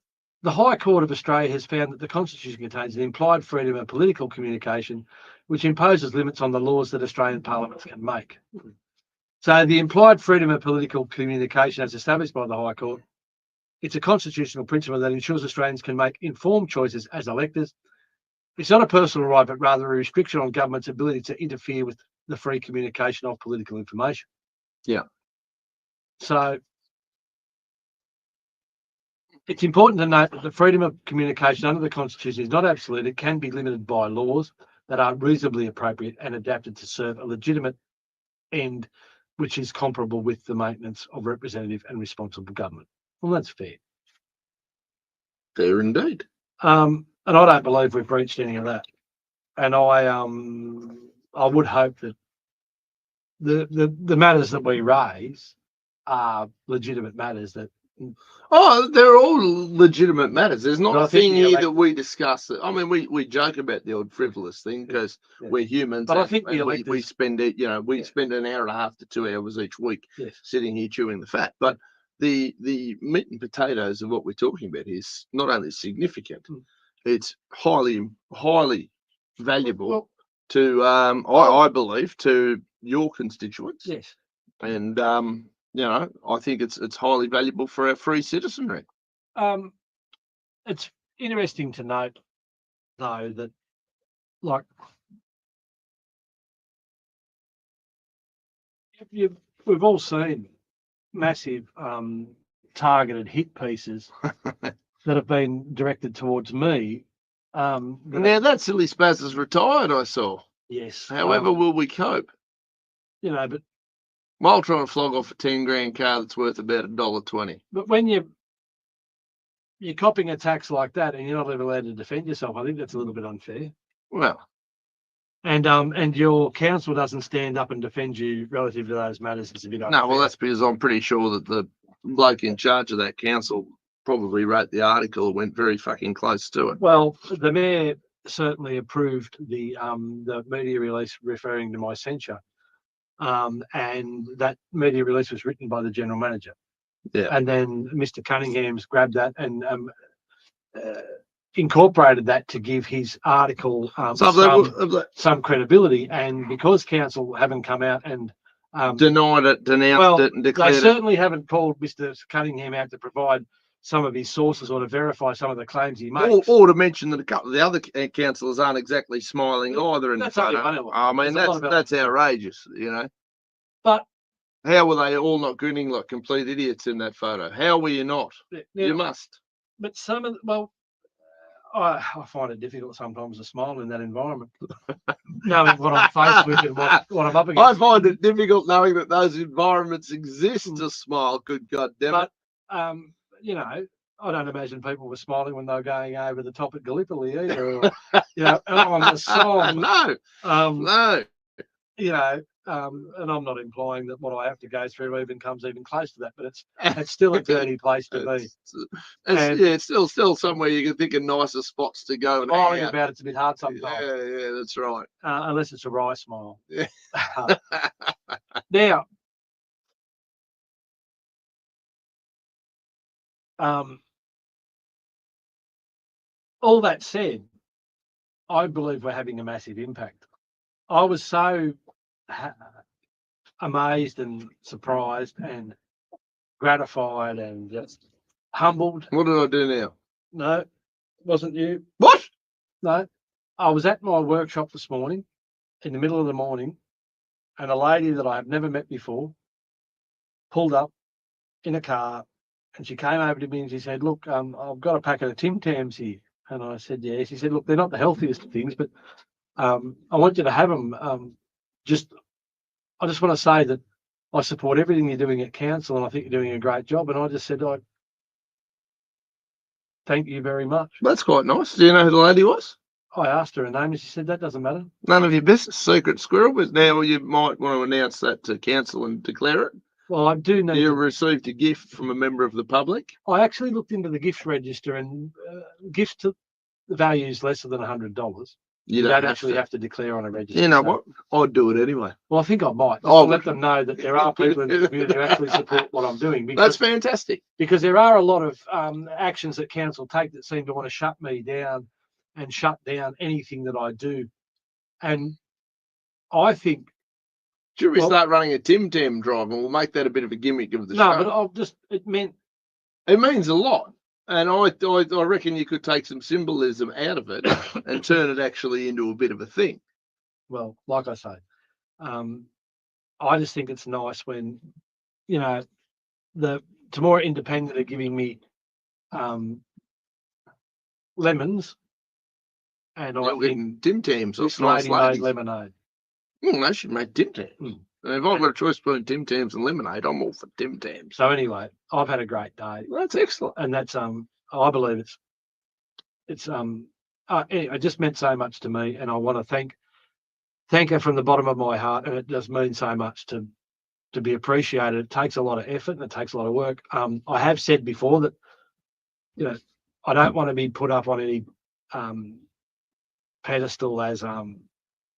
the High Court of Australia has found that the Constitution contains an implied freedom of political communication, which imposes limits on the laws that Australian parliaments can make. So the implied freedom of political communication as established by the High Court, it's a constitutional principle that ensures Australians can make informed choices as electors. It's not a personal right, but rather a restriction on government's ability to interfere with the free communication of political information. Yeah. So it's important to note that the freedom of communication under the Constitution is not absolute. It can be limited by laws that are reasonably appropriate and adapted to serve a legitimate end, which is comparable with the maintenance of representative and responsible government. Well, that's fair. Fair indeed. And I don't believe we've breached any of that. And I would hope that the matters that we raise are legitimate matters that. Oh, they're all legitimate matters. There's not a thing here that we discuss. I mean, we joke about the odd frivolous thing because we're humans. But I think we spend it. You know, we spend an hour and a half to 2 hours each week sitting here chewing the fat. But the meat and potatoes of what we're talking about is not only significant, it's highly valuable to I believe to your constituents. Yes. And you know, I think it's highly valuable for our free citizenry. It's interesting to note, though, that like we've all seen massive targeted hit pieces that have been directed towards me. Now that silly spaz is retired, I saw. Yes. However, will we cope? You know, but while trying to flog off a 10 grand car that's worth about $1.20. But when you're copping attacks like that and you're not even allowed to defend yourself, I think that's a little bit unfair. Well, and your council doesn't stand up and defend you relative to those matters. It's a bit unfair. No, well, that's because I'm pretty sure that the bloke in charge of that council probably wrote the article and went very fucking close to it. Well, the mayor certainly approved the media release referring to my censure. And that media release was written by the general manager. Yeah. And then Mr. Cunningham's grabbed that and incorporated that to give his article some credibility. And because council haven't come out and denied it, denounced it, and declared they certainly haven't called Mr. Cunningham out to provide some of his sources or to verify some of the claims he makes. Or to mention that a couple of the other councillors aren't exactly smiling either. That's only one of them. I mean, that's outrageous, you know. But how were they all not grinning like complete idiots in that photo? How were you not? You must. But some of I find it difficult sometimes to smile in that environment, knowing what I'm faced with and what I'm up against. I find it difficult knowing that those environments exist to smile. Good God damn it. But you know, I don't imagine people were smiling when they were going over the top at Gallipoli either, or, on the song. No, no. And I'm not implying that what I have to go through even comes even close to that, but it's still a dirty place to be. It's still somewhere you can think of nicer spots to go. Smiling about it's a bit hard sometimes. Yeah, that's right. Unless it's a wry smile. Yeah. Now, all that said, I believe we're having a massive impact. I was so amazed and surprised and gratified and just humbled. What did I do now? No, wasn't you. What? No, I was at my workshop this morning, in the middle of the morning, and a lady that I have never met before pulled up in a car, and she came over to me and she said, "Look, I've got a packet of Tim Tams here." And I said, "Yeah." She said, "Look, they're not the healthiest of things, but I want you to have them. I just want to say that I support everything you're doing at council, and I think you're doing a great job." And I just said, "I thank you very much." That's quite nice. Do you know who the lady was? I asked her name, and she said, "That doesn't matter." None of your business. Secret squirrel. But now you might want to announce that to council and declare it. Well, I do need. You received a gift from a member of the public. I actually looked into the gift register, and gifts to the value is less than $100. You don't actually have to declare on a register. You know what? I'd do it anyway. Well, I think I might. I'll let them know that there are people in the community who actually support what I'm doing. That's fantastic. Because there are a lot of actions that council take that seem to want to shut me down and shut down anything that I do. And I think... Should we start running a Tim Tam drive, and we'll make that a bit of a gimmick of the show? No, but it means a lot. And I reckon you could take some symbolism out of it and turn it actually into a bit of a thing. Well, like I say, I just think it's nice when, the Temora Independent are giving me lemons, and I think Tim Tams. This lady made lemonade. Well, they should make Tim Tams. And if I've got a choice between Tim Tams and lemonade, I'm all for Tim Tams. So anyway, I've had a great day. Well, that's excellent. And that's I believe it just meant so much to me, and I want to thank her from the bottom of my heart. And it does mean so much to be appreciated. It takes a lot of effort and it takes a lot of work. I have said before that I don't want to be put up on any pedestal as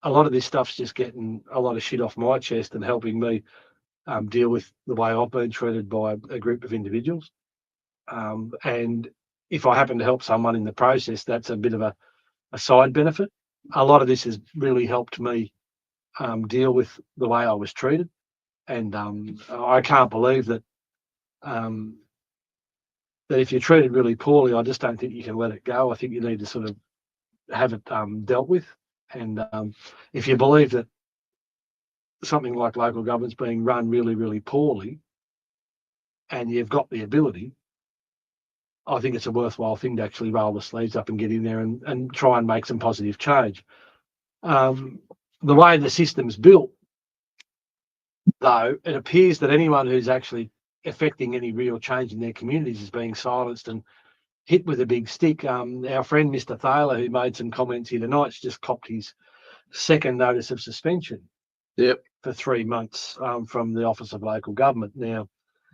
a lot of this stuff's just getting a lot of shit off my chest and helping me deal with the way I've been treated by a group of individuals. And if I happen to help someone in the process, that's a bit of a side benefit. A lot of this has really helped me deal with the way I was treated. And I can't believe that that if you're treated really poorly, I just don't think you can let it go. I think you need to sort of have it dealt with. And if you believe that something like local government's being run really, really poorly, and you've got the ability, I think it's a worthwhile thing to actually roll the sleeves up and get in there and try and make some positive change. The way the system's built, though, it appears that anyone who's actually affecting any real change in their communities is being silenced and hit with a big stick. Our friend Mr. Thaler, who made some comments here tonight, just copped his second notice of suspension. Yep. For 3 months from the Office of Local Government. Now,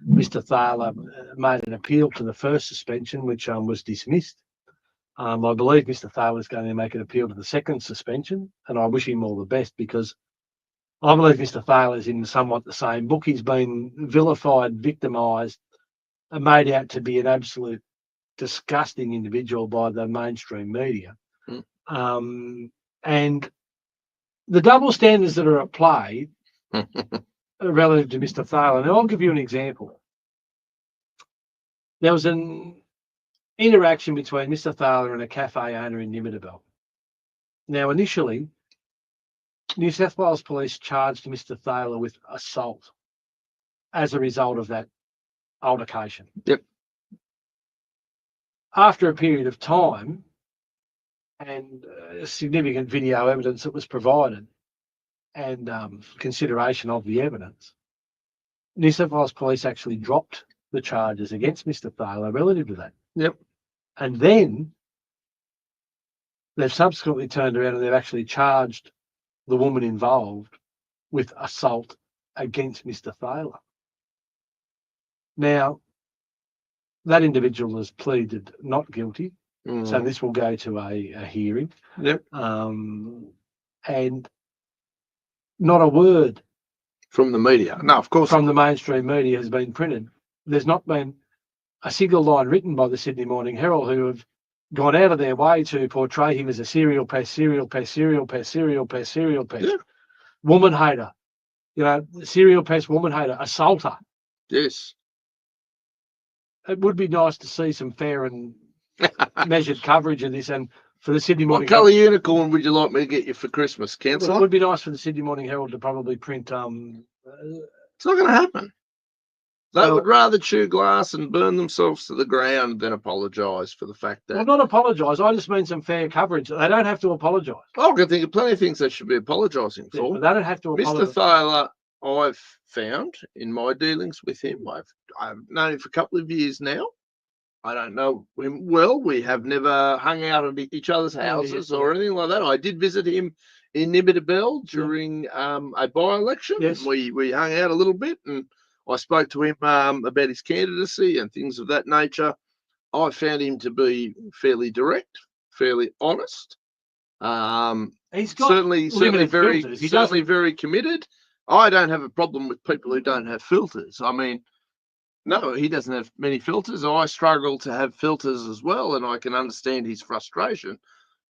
Mr. Thaler made an appeal to the first suspension, which was dismissed. I believe Mr. Thaler is going to make an appeal to the second suspension, and I wish him all the best, because I believe Mr. Thaler is in somewhat the same book. He's been vilified, victimised, and made out to be an absolute disgusting individual by the mainstream media. And the double standards that are at play relative to Mr. Thaler. Now, I'll give you an example. There was an interaction between Mr. Thaler and a cafe owner in Nimidabel. Now, initially, New South Wales Police charged Mr. Thaler with assault as a result of that altercation. Yep. After a period of time and significant video evidence that was provided and consideration of the evidence, New South Wales Police actually dropped the charges against Mr. Thaler relative to that. Yep. And then they've subsequently turned around and they've actually charged the woman involved with assault against Mr. Thaler. Now, that individual has pleaded not guilty, so this will go to a hearing. Yep. And not a word from the media. No, of course. From the mainstream media has been printed. There's not been a single line written by the Sydney Morning Herald, who have gone out of their way to portray him as a serial pest, woman hater, serial pest, woman hater, assaulter. Yes. It would be nice to see some fair and measured coverage of this. And for the Sydney Morning What colour unicorn would you like me to get you for Christmas, Councillor? It would be nice for the Sydney Morning Herald to probably print. It's not going to happen. They would rather chew glass and burn themselves to the ground than apologise for the fact that. Well, not apologise. I just mean some fair coverage. They don't have to apologise. I can think of plenty of things they should be apologising for. Yeah, but they don't have to apologise. Mr. Thaler, I've found in my dealings with him, I've known him for a couple of years now. I don't know him well. We have never hung out at each other's houses or anything like that. I did visit him in Nimbidabel during a by-election. Yes. We hung out a little bit, and I spoke to him about his candidacy and things of that nature. I found him to be fairly direct, fairly honest. He's got certainly very committed. I don't have a problem with people who don't have filters. I mean, no, he doesn't have many filters. I struggle to have filters as well, and I can understand his frustration.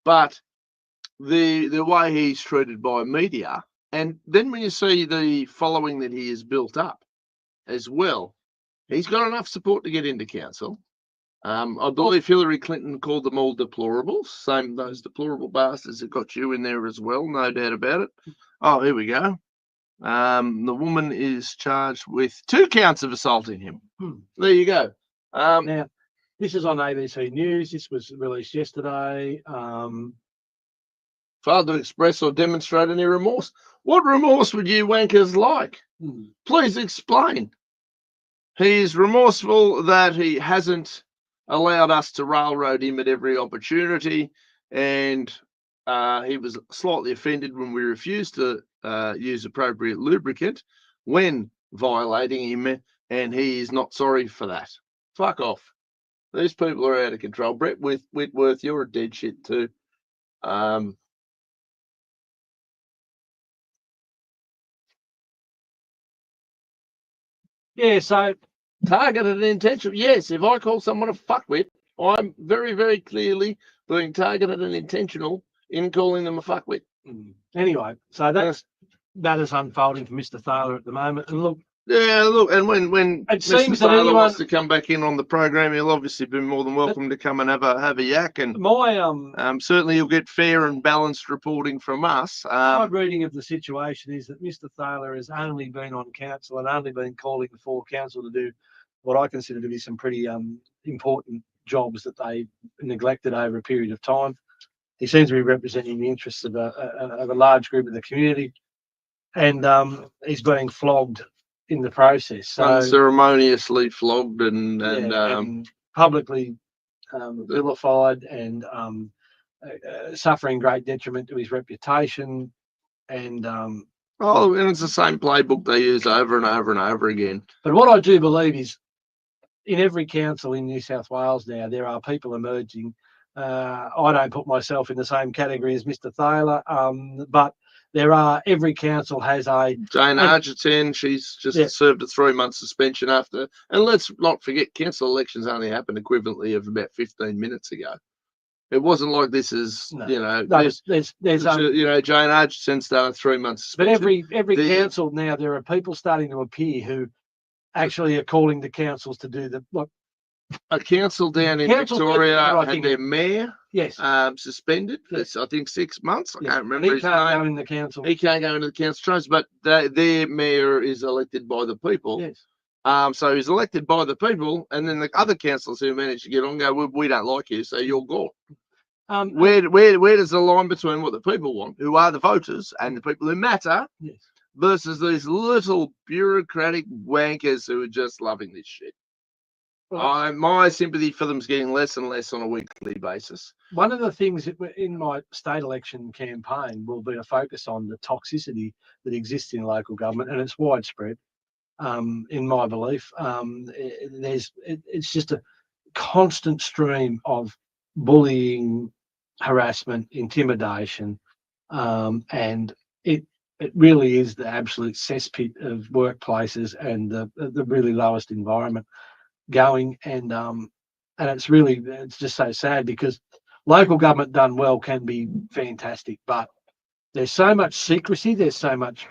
But the way he's treated by media, and then when you see the following that he has built up as well, he's got enough support to get into council. I believe Hillary Clinton called them all deplorables. Same those deplorable bastards that got you in there as well, no doubt about it. Oh, here we go. The woman is charged with 2 counts of assaulting him. There you go. Now, this is on ABC News. This was released yesterday. Failed to express or demonstrate any remorse. What remorse would you wankers like? Please explain. He is remorseful that he hasn't allowed us to railroad him at every opportunity, and he was slightly offended when we refused to use appropriate lubricant when violating him, and he is not sorry for that. Fuck off. These people are out of control. Brett Whitworth, you're a dead shit too. Yeah, so targeted and intentional. Yes, if I call someone a fuckwit, I'm very, very clearly being targeted and intentional in calling them a fuckwit. Anyway, so that is unfolding for Mr. Thaler at the moment. And look, and when it Mr. seems that Thaler anyone wants to come back in on the program, he'll obviously be more than welcome to come and have a yak. And certainly you'll get fair and balanced reporting from us. My reading of the situation is that Mr. Thaler has only been on council and only been calling for council to do what I consider to be some pretty important jobs that they neglected over a period of time. He seems to be representing the interests of a large group of the community, and he's being flogged in the process. So, unceremoniously flogged and publicly vilified and suffering great detriment to his reputation. And and it's the same playbook they use over and over and over again. But what I do believe is, in every council in New South Wales now, there are people emerging. I don't put myself in the same category as Mr. Thaler, but every council has a... Jane Argentin, she's just served a 3-month suspension after. And let's not forget, council elections only happened equivalently of about 15 minutes ago. It wasn't like this is, Jane Argentin started 3 months suspension. But every council now, there are people starting to appear who actually are calling the councils to do a council down in Victoria had their mayor suspended for I think 6 months. I can't remember his name. Go in the council. He can't go into the council trust, but their mayor is elected by the people. Yes. So he's elected by the people, and then the other councillors who manage to get on go, we don't like you, so you're gone. Where does the line between what the people want, who are the voters, and the people who matter, versus these little bureaucratic wankers who are just loving this shit? My sympathy for them is getting less and less on a weekly basis. One of the things in my state election campaign will be a focus on the toxicity that exists in local government, and it's widespread. In my belief, it's just a constant stream of bullying, harassment, intimidation, and it really is the absolute cesspit of workplaces and the really lowest environment going. And it's just so sad, because local government done well can be fantastic, but there's so much secrecy, there's so much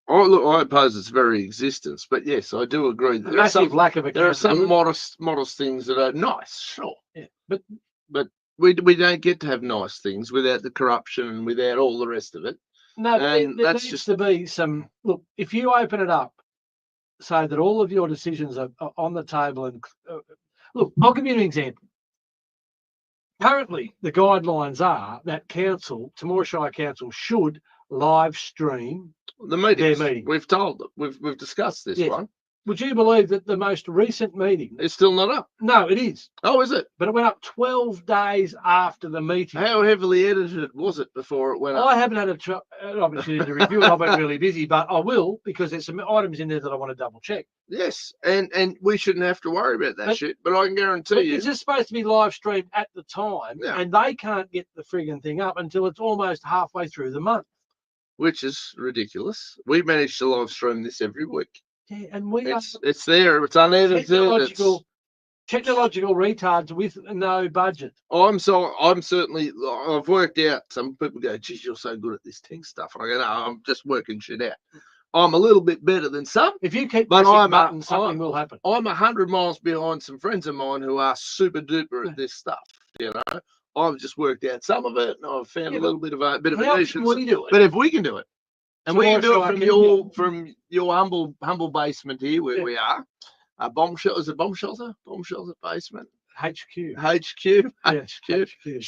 I oppose its very existence, but yes, I do agree. There are some modest things that are nice, sure. Yeah, but we don't get to have nice things without the corruption and without all the rest of it. No, there needs to be some. Look, if you open it up so that all of your decisions are on the table, and look, I'll give you an example. Currently, the guidelines are that Temora Shire Council should live stream the meetings. Their meeting. We've told them. We've discussed this one. Would you believe that the most recent meeting is still not up? No, it is. Oh, is it? But it went up 12 days after the meeting. How heavily edited was it before it went up? I haven't had an opportunity to review it. I've been really busy, but I will, because there's some items in there that I want to double check. Yes, and we shouldn't have to worry about that shit. But I can guarantee you, it's just supposed to be live streamed at the time, and they can't get the frigging thing up until it's almost halfway through the month. Which is ridiculous. We manage to live stream this every week. Yeah, and it's there. It's unedited. Technological retards with no budget. I've worked out. Some people go, "Geez, you're so good at this tech stuff." I go, "No, I'm just working shit out." I'm a little bit better than some. If you keep pressing buttons, something will happen. I'm 100 miles behind some friends of mine who are super duper at this stuff. You know, I've just worked out some of it, and I've found a little bit of a niche. What do you do? But if we can do it, and we can do it from your humble basement here, where we are, a bomb shelter, basement, HQ.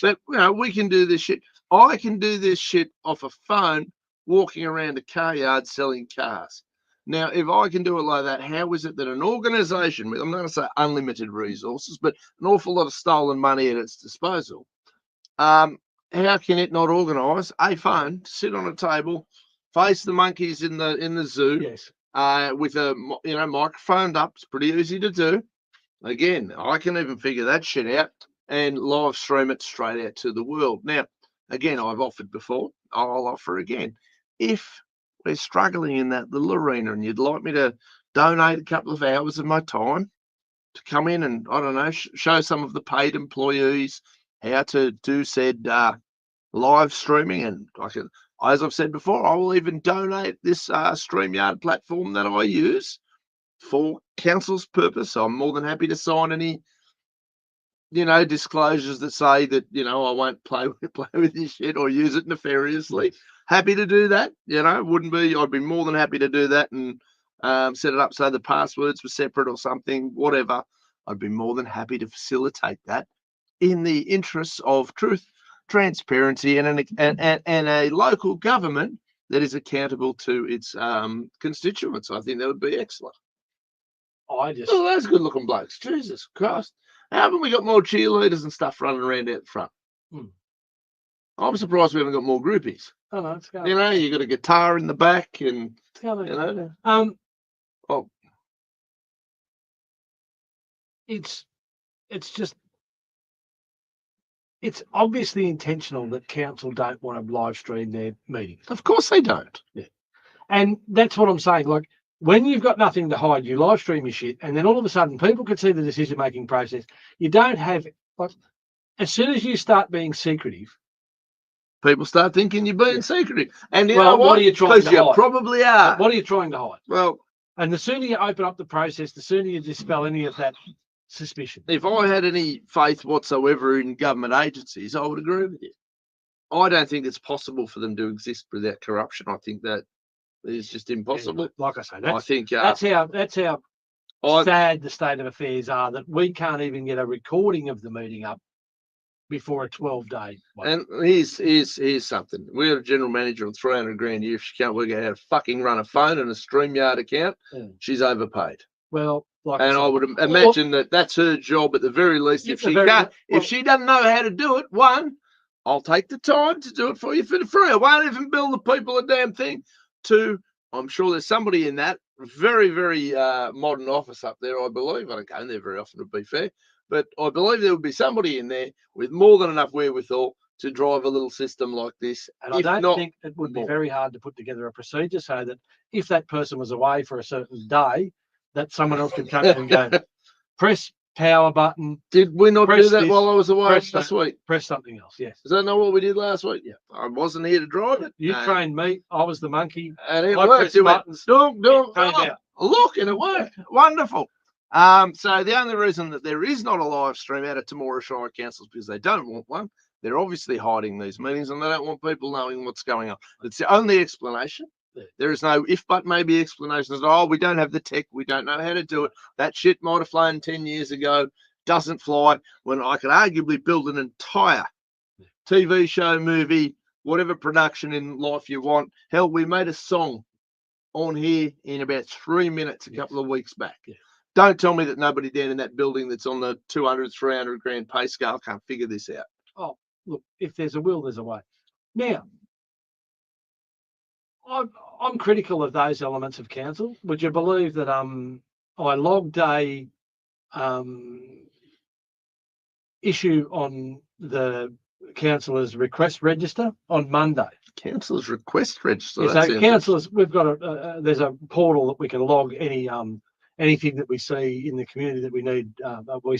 But we can do this shit. I can do this shit off a phone, walking around a car yard selling cars. Now, if I can do it like that, how is it that an organisation with, I'm not going to say unlimited resources, but an awful lot of stolen money at its disposal, how can it not organise a phone to sit on a table, face the monkeys in the zoo, with a microphone up? It's pretty easy to do. Again, I can even figure that shit out and live stream it straight out to the world. Now, again, I've offered before. I'll offer again. If we're struggling in that little arena and you'd like me to donate a couple of hours of my time to come in and, I don't know, show some of the paid employees how to do said live streaming, and I can, as I've said before, I will even donate this StreamYard platform that I use for council's purpose. I'm more than happy to sign any, disclosures that say that, I won't play with this shit or use it nefariously. Happy to do that. I'd be more than happy to do that and set it up so the passwords were separate or something, whatever. I'd be more than happy to facilitate that in the interests of truth, transparency, and a local government that is accountable to its constituents. I think that would be excellent. Those good looking blokes. Jesus Christ. How haven't we got more cheerleaders and stuff running around out the front? I'm surprised we haven't got more groupies. Oh, no, it's going. You got a guitar in the back, and it's obviously intentional that council don't want to live stream their meetings. Of course they don't. Yeah, and that's what I'm saying. Like, when you've got nothing to hide, you live stream your shit, and then all of a sudden people can see the decision-making process. You don't have, as soon as you start being secretive, people start thinking you're being secretive. And what are you trying to hide? You probably are. What are you trying to hide? Well, and the sooner you open up the process, the sooner you dispel any of that suspicion. If I had any faith whatsoever in government agencies, I would agree with you. I don't think it's possible for them to exist without corruption. I think that is just impossible. Yeah, like I say, that's how sad the state of affairs are, that we can't even get a recording of the meeting up before a 12-day. And here's something. We have a general manager on 300 grand a year. If she can't work out how to fucking run a phone and a StreamYard account, she's overpaid. Well, Like And I would imagine that that's her job at the very least. If she can't, if she doesn't know how to do it, one, I'll take the time to do it for you for free. I won't even bill the people a damn thing. Two, I'm sure there's somebody in that very, very modern office up there, I believe. I don't go in there very often, to be fair. But I believe there would be somebody in there with more than enough wherewithal to drive a little system like this. And I don't think it would be very hard to put together a procedure so that if that person was away for a certain day, that someone else could come in and go, press power button. Did we not do that while I was away last week? Press something else, yes. Is that not what we did last week? Yeah. I wasn't here to drive it. You trained me. I was the monkey. And it worked. You went, look, and it worked. Wonderful. So the only reason that there is not a live stream out of Temora Shire Council is because they don't want one. They're obviously hiding these meetings and they don't want people knowing what's going on. It's the only explanation. There is no if but maybe explanations. Oh, we don't have the tech. We don't know how to do it. That shit might have flown 10 years ago. Doesn't fly when I could arguably build an entire TV show, movie, whatever production in life you want. Hell, we made a song on here in about 3 minutes a couple of weeks back. Yeah. Don't tell me that nobody down in that building that's on the 200, 300 grand pay scale can't figure this out. Oh, look, if there's a will, there's a way. Now, I'm critical of those elements of council. Would you believe that I logged a issue on the councillors' request register on Monday? Councillors' request register. Yeah, so councillors, we've got there's a portal that we can log any anything that we see in the community that we need. We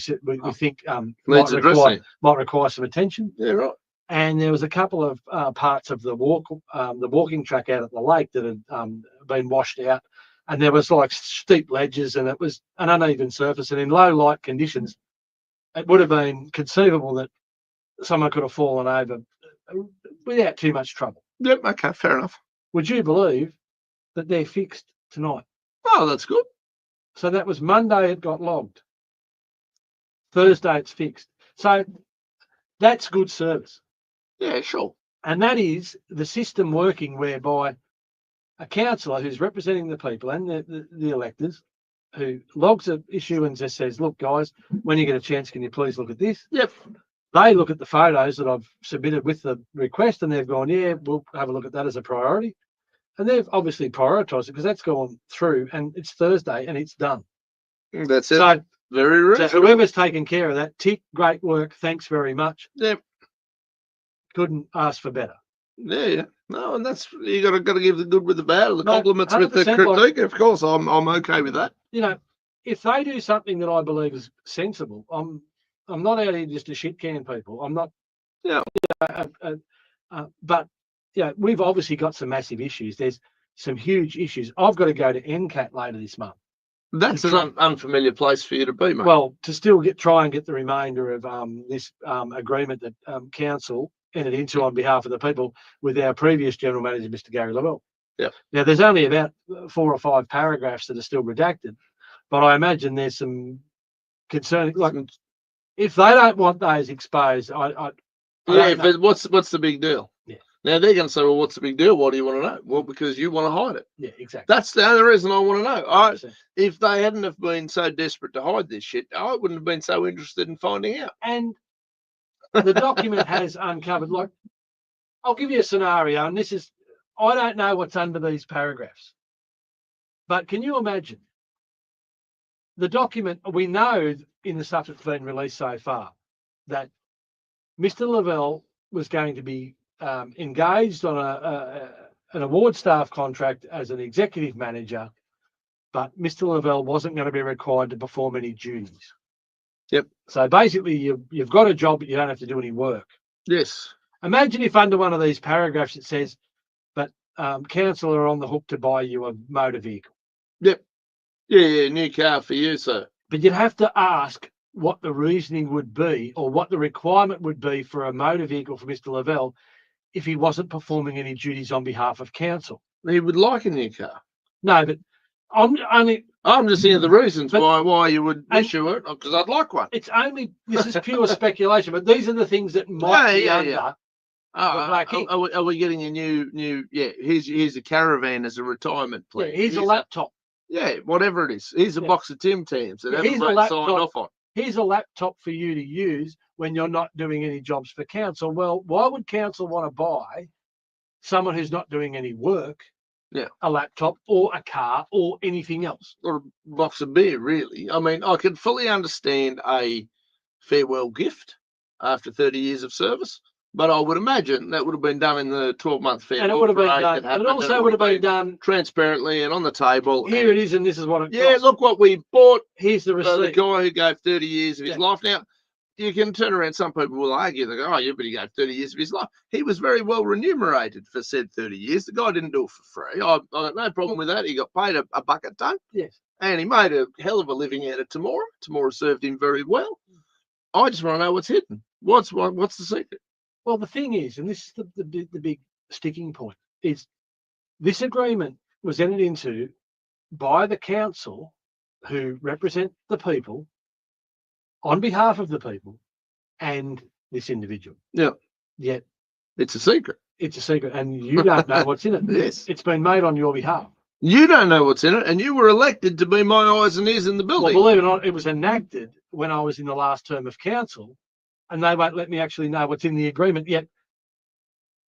think might require some attention. Yeah, right. And there was a couple of parts of the walking track out at the lake that had been washed out, and there was like steep ledges, and it was an uneven surface, and in low light conditions, it would have been conceivable that someone could have fallen over without too much trouble. Yep. Okay. Fair enough. Would you believe that they're fixed tonight? Oh, that's good. So that was Monday. It got logged. Thursday, it's fixed. So that's good service. Yeah, sure. And that is the system working whereby a councillor who's representing the people and the electors who logs an issue and just says, look, guys, when you get a chance, can you please look at this? Yep. They look at the photos that I've submitted with the request and they've gone, yeah, we'll have a look at that as a priority. And they've obviously prioritised it because that's gone through and it's Thursday and it's done. That's it. So, very rich. So whoever's taken care of that, tick, great work, thanks very much. Yep. Couldn't ask for better. Yeah. No, and that's you got to give the good with the bad, the compliments with the critique. Like, of course, I'm okay with that. You know, if they do something that I believe is sensible, I'm not out here just to shit can people. I'm not. Yeah. But yeah, we've obviously got some massive issues. There's some huge issues. I've got to go to NCAT later this month. That's an unfamiliar place for you to be, mate. Well, to still try and get the remainder of this agreement that council entered into on behalf of the people with our previous general manager, Mr. Gary Lavelle. Yeah. Now, there's only about 4 or 5 paragraphs that are still redacted, but I imagine there's some concerning. Like, if they don't want those exposed, but what's the big deal? Yeah. Now they're going to say, well, what's the big deal? Why do you want to know? Well, because you want to hide it. Yeah, exactly. That's the only reason I want to know. If they hadn't have been so desperate to hide this shit, I wouldn't have been so interested in finding out. And the document has uncovered, like, I'll give you a scenario, and this is, I don't know what's under these paragraphs, but can you imagine the document? We know in the stuff that's been released so far that Mr. Lavelle was going to be engaged on an award staff contract as an executive manager, but Mr. Lavelle wasn't going to be required to perform any duties. Yep. So basically, you've got a job, but you don't have to do any work. Yes. Imagine if under one of these paragraphs it says, but council are on the hook to buy you a motor vehicle. Yep. Yeah, new car for you, sir. But you'd have to ask what the reasoning would be or what the requirement would be for a motor vehicle for Mr. Lavelle if he wasn't performing any duties on behalf of council. He would like a new car. No, but I'm just seeing the reasons why you would issue it, because I'd like one. It's only, this is pure speculation, but these are the things that might be under. Yeah. Are we getting a new? Yeah, here's a caravan as a retirement plan. Yeah, here's a laptop. Yeah, whatever it is. Here's a box of Tim Tams that Here's a everybody signed laptop. off on. Here's a laptop for you to use when you're not doing any jobs for council. Well, why would council want to buy someone who's not doing any work a laptop or a car or anything else? Or a box of beer, really. I mean, I can fully understand a farewell gift after 30 years of service, but I would imagine that would have been done in the 12-month farewell. And it would have been parade done. that happened, It also would have been done transparently and on the table. Here it is, and this is what it costs. Look what we bought. Here's the receipt. The guy who gave 30 years of his life. Now, you can turn around. Some people will argue, they go, oh, yeah, but he gave 30 years of his life. He was very well remunerated for said 30 years. The guy didn't do it for free. I got no problem with that. He got paid a buck a ton. Yes. And he made a hell of a living out of Temora. Temora served him very well. I just want to know what's hidden. What's the secret? Well, the thing is, and this is the big sticking point, is this agreement was entered into by the council who represent the people on behalf of the people and this individual. Yeah. Yet it's a secret. It's a secret, and you don't know what's in it. Yes. It's been made on your behalf. You don't know what's in it, and you were elected to be my eyes and ears in the building. Well, believe it or not, it was enacted when I was in the last term of council, and they won't let me actually know what's in the agreement. Yet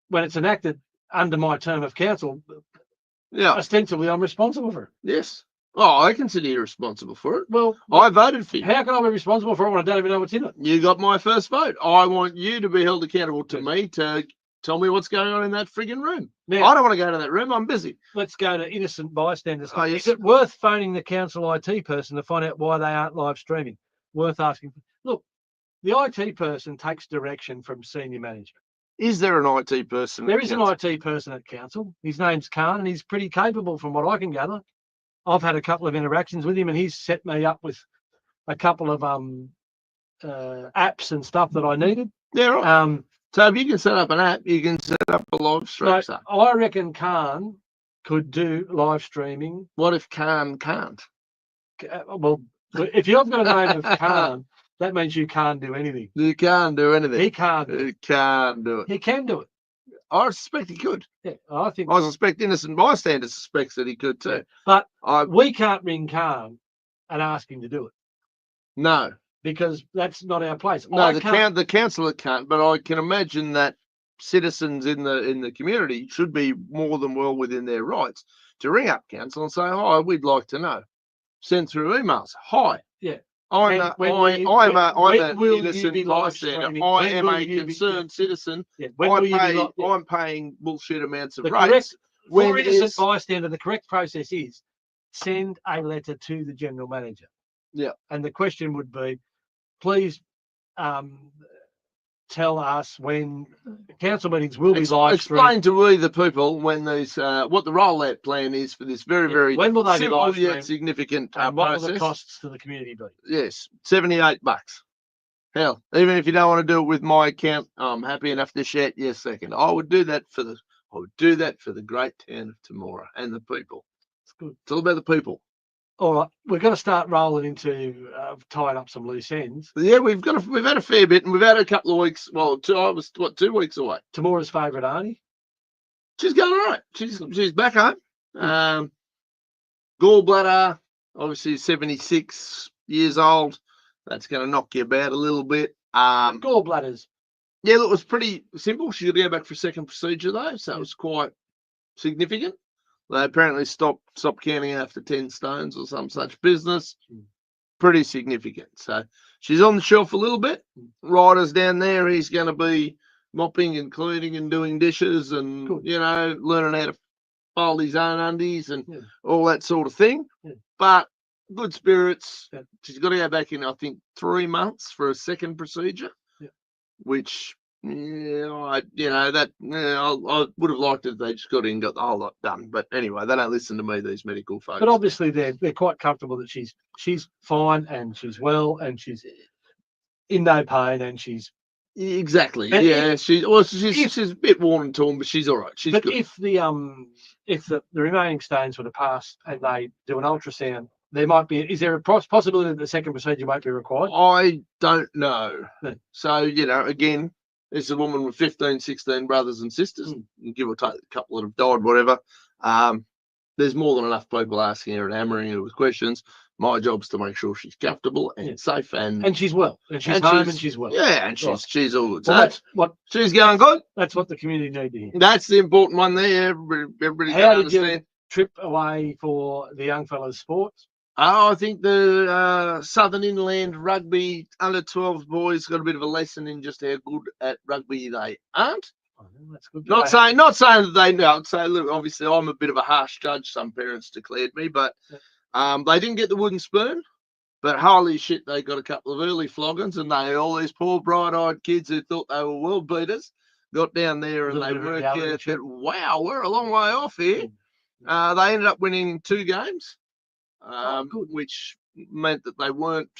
when it's enacted under my term of council, ostensibly I'm responsible for it. Yes. Oh, I consider you responsible for it. Well, I voted for you. How can I be responsible for it when I don't even know what's in it? You got my first vote. I want you to be held accountable to me to tell me what's going on in that frigging room. Now, I don't want to go to that room. I'm busy. Let's go to innocent bystanders. Oh, yes. Is it worth phoning the council IT person to find out why they aren't live streaming? Worth asking. Look, the IT person takes direction from senior management. Is there an IT person? There is an IT person at council. His name's Khan, and he's pretty capable from what I can gather. I've had a couple of interactions with him, and he's set me up with a couple of apps and stuff that I needed. Yeah, right. So if you can set up an app, you can set up a live stream. So I reckon Khan could do live streaming. What if Khan can't? Well, if you've got a name of Khan, that means you can't do anything. You can't do anything. He can't. He can't do it. He can do it. I suspect he could. Yeah, I suspect innocent bystander suspects that he could too. Yeah. But we can't ring Khan and ask him to do it. No. Because that's not our place. No, the councillor can't, but I can imagine that citizens in the community should be more than well within their rights to ring up council and say, hi, we'd like to know. Send through emails. Hi. Yeah. I'm an innocent bystander. I am a concerned citizen. Yeah. I'm paying bullshit amounts of rates. For innocent bystander, the correct process is send a letter to the general manager. Yeah. And the question would be, please tell us when council meetings will be live streamed. Explain to we the people when these what the rollout plan is for this very when will they be live simple yet significant and what process. will the costs to the community be? Yes, $78. Hell, even if you don't want to do it with my account, I'm happy enough to share it. Yes, second. I would do that for the great town of Temora and the people. It's good. It's all about the people. All right, we're going to start rolling into tying up some loose ends. Yeah, we've had a fair bit, and we've had a couple of weeks. Well, 2 weeks away. Temora's favourite auntie. She's going all right. She's back home. Gallbladder, obviously 76 years old. That's going to knock you about a little bit. Gallbladders. Yeah, look, it was pretty simple. She's got to go back for a second procedure though, so it was quite significant. They apparently stopped counting after 10 stones or some such business. Pretty significant. So she's on the shelf a little bit. Ryder's down there. He's going to be mopping and cleaning and doing dishes and, learning how to fold his own undies and all that sort of thing. Yeah. But good spirits. Yeah. She's got to go back in, I think, 3 months for a second procedure, which... I would have liked it if they just got in and got the whole lot done. But anyway, they don't listen to me, these medical folks. But obviously they're quite comfortable that she's fine and she's well and she's in no pain and she's exactly. And she's a bit worn and torn, but she's all right. She's good. If the remaining stones were to pass and they do an ultrasound, is there a possibility that the second procedure won't be required? I don't know. No. So, again, there's a woman with 15, 16 brothers and sisters, and give or take a couple that have died, whatever. there's more than enough people asking her and hammering her with questions. My job's to make sure she's comfortable and safe, and she's well, and she's home, and she's well. Yeah, and she's all good. Well, So that's what she's going good. That's what the community need to hear. That's the important one there. Everybody How did understand. you trip away for the young fellas' sports? Oh, I think the Southern Inland Rugby under-12 boys got a bit of a lesson in just how good at rugby they aren't. Oh, that's good. Not saying that they know. So look, obviously I'm a bit of a harsh judge. Some parents declared me, but they didn't get the wooden spoon. But holy shit, they got a couple of early floggings, and all these poor bright-eyed kids who thought they were world beaters got down there and they worked out that, wow, we're a long way off here. They ended up winning 2 games, which meant that they weren't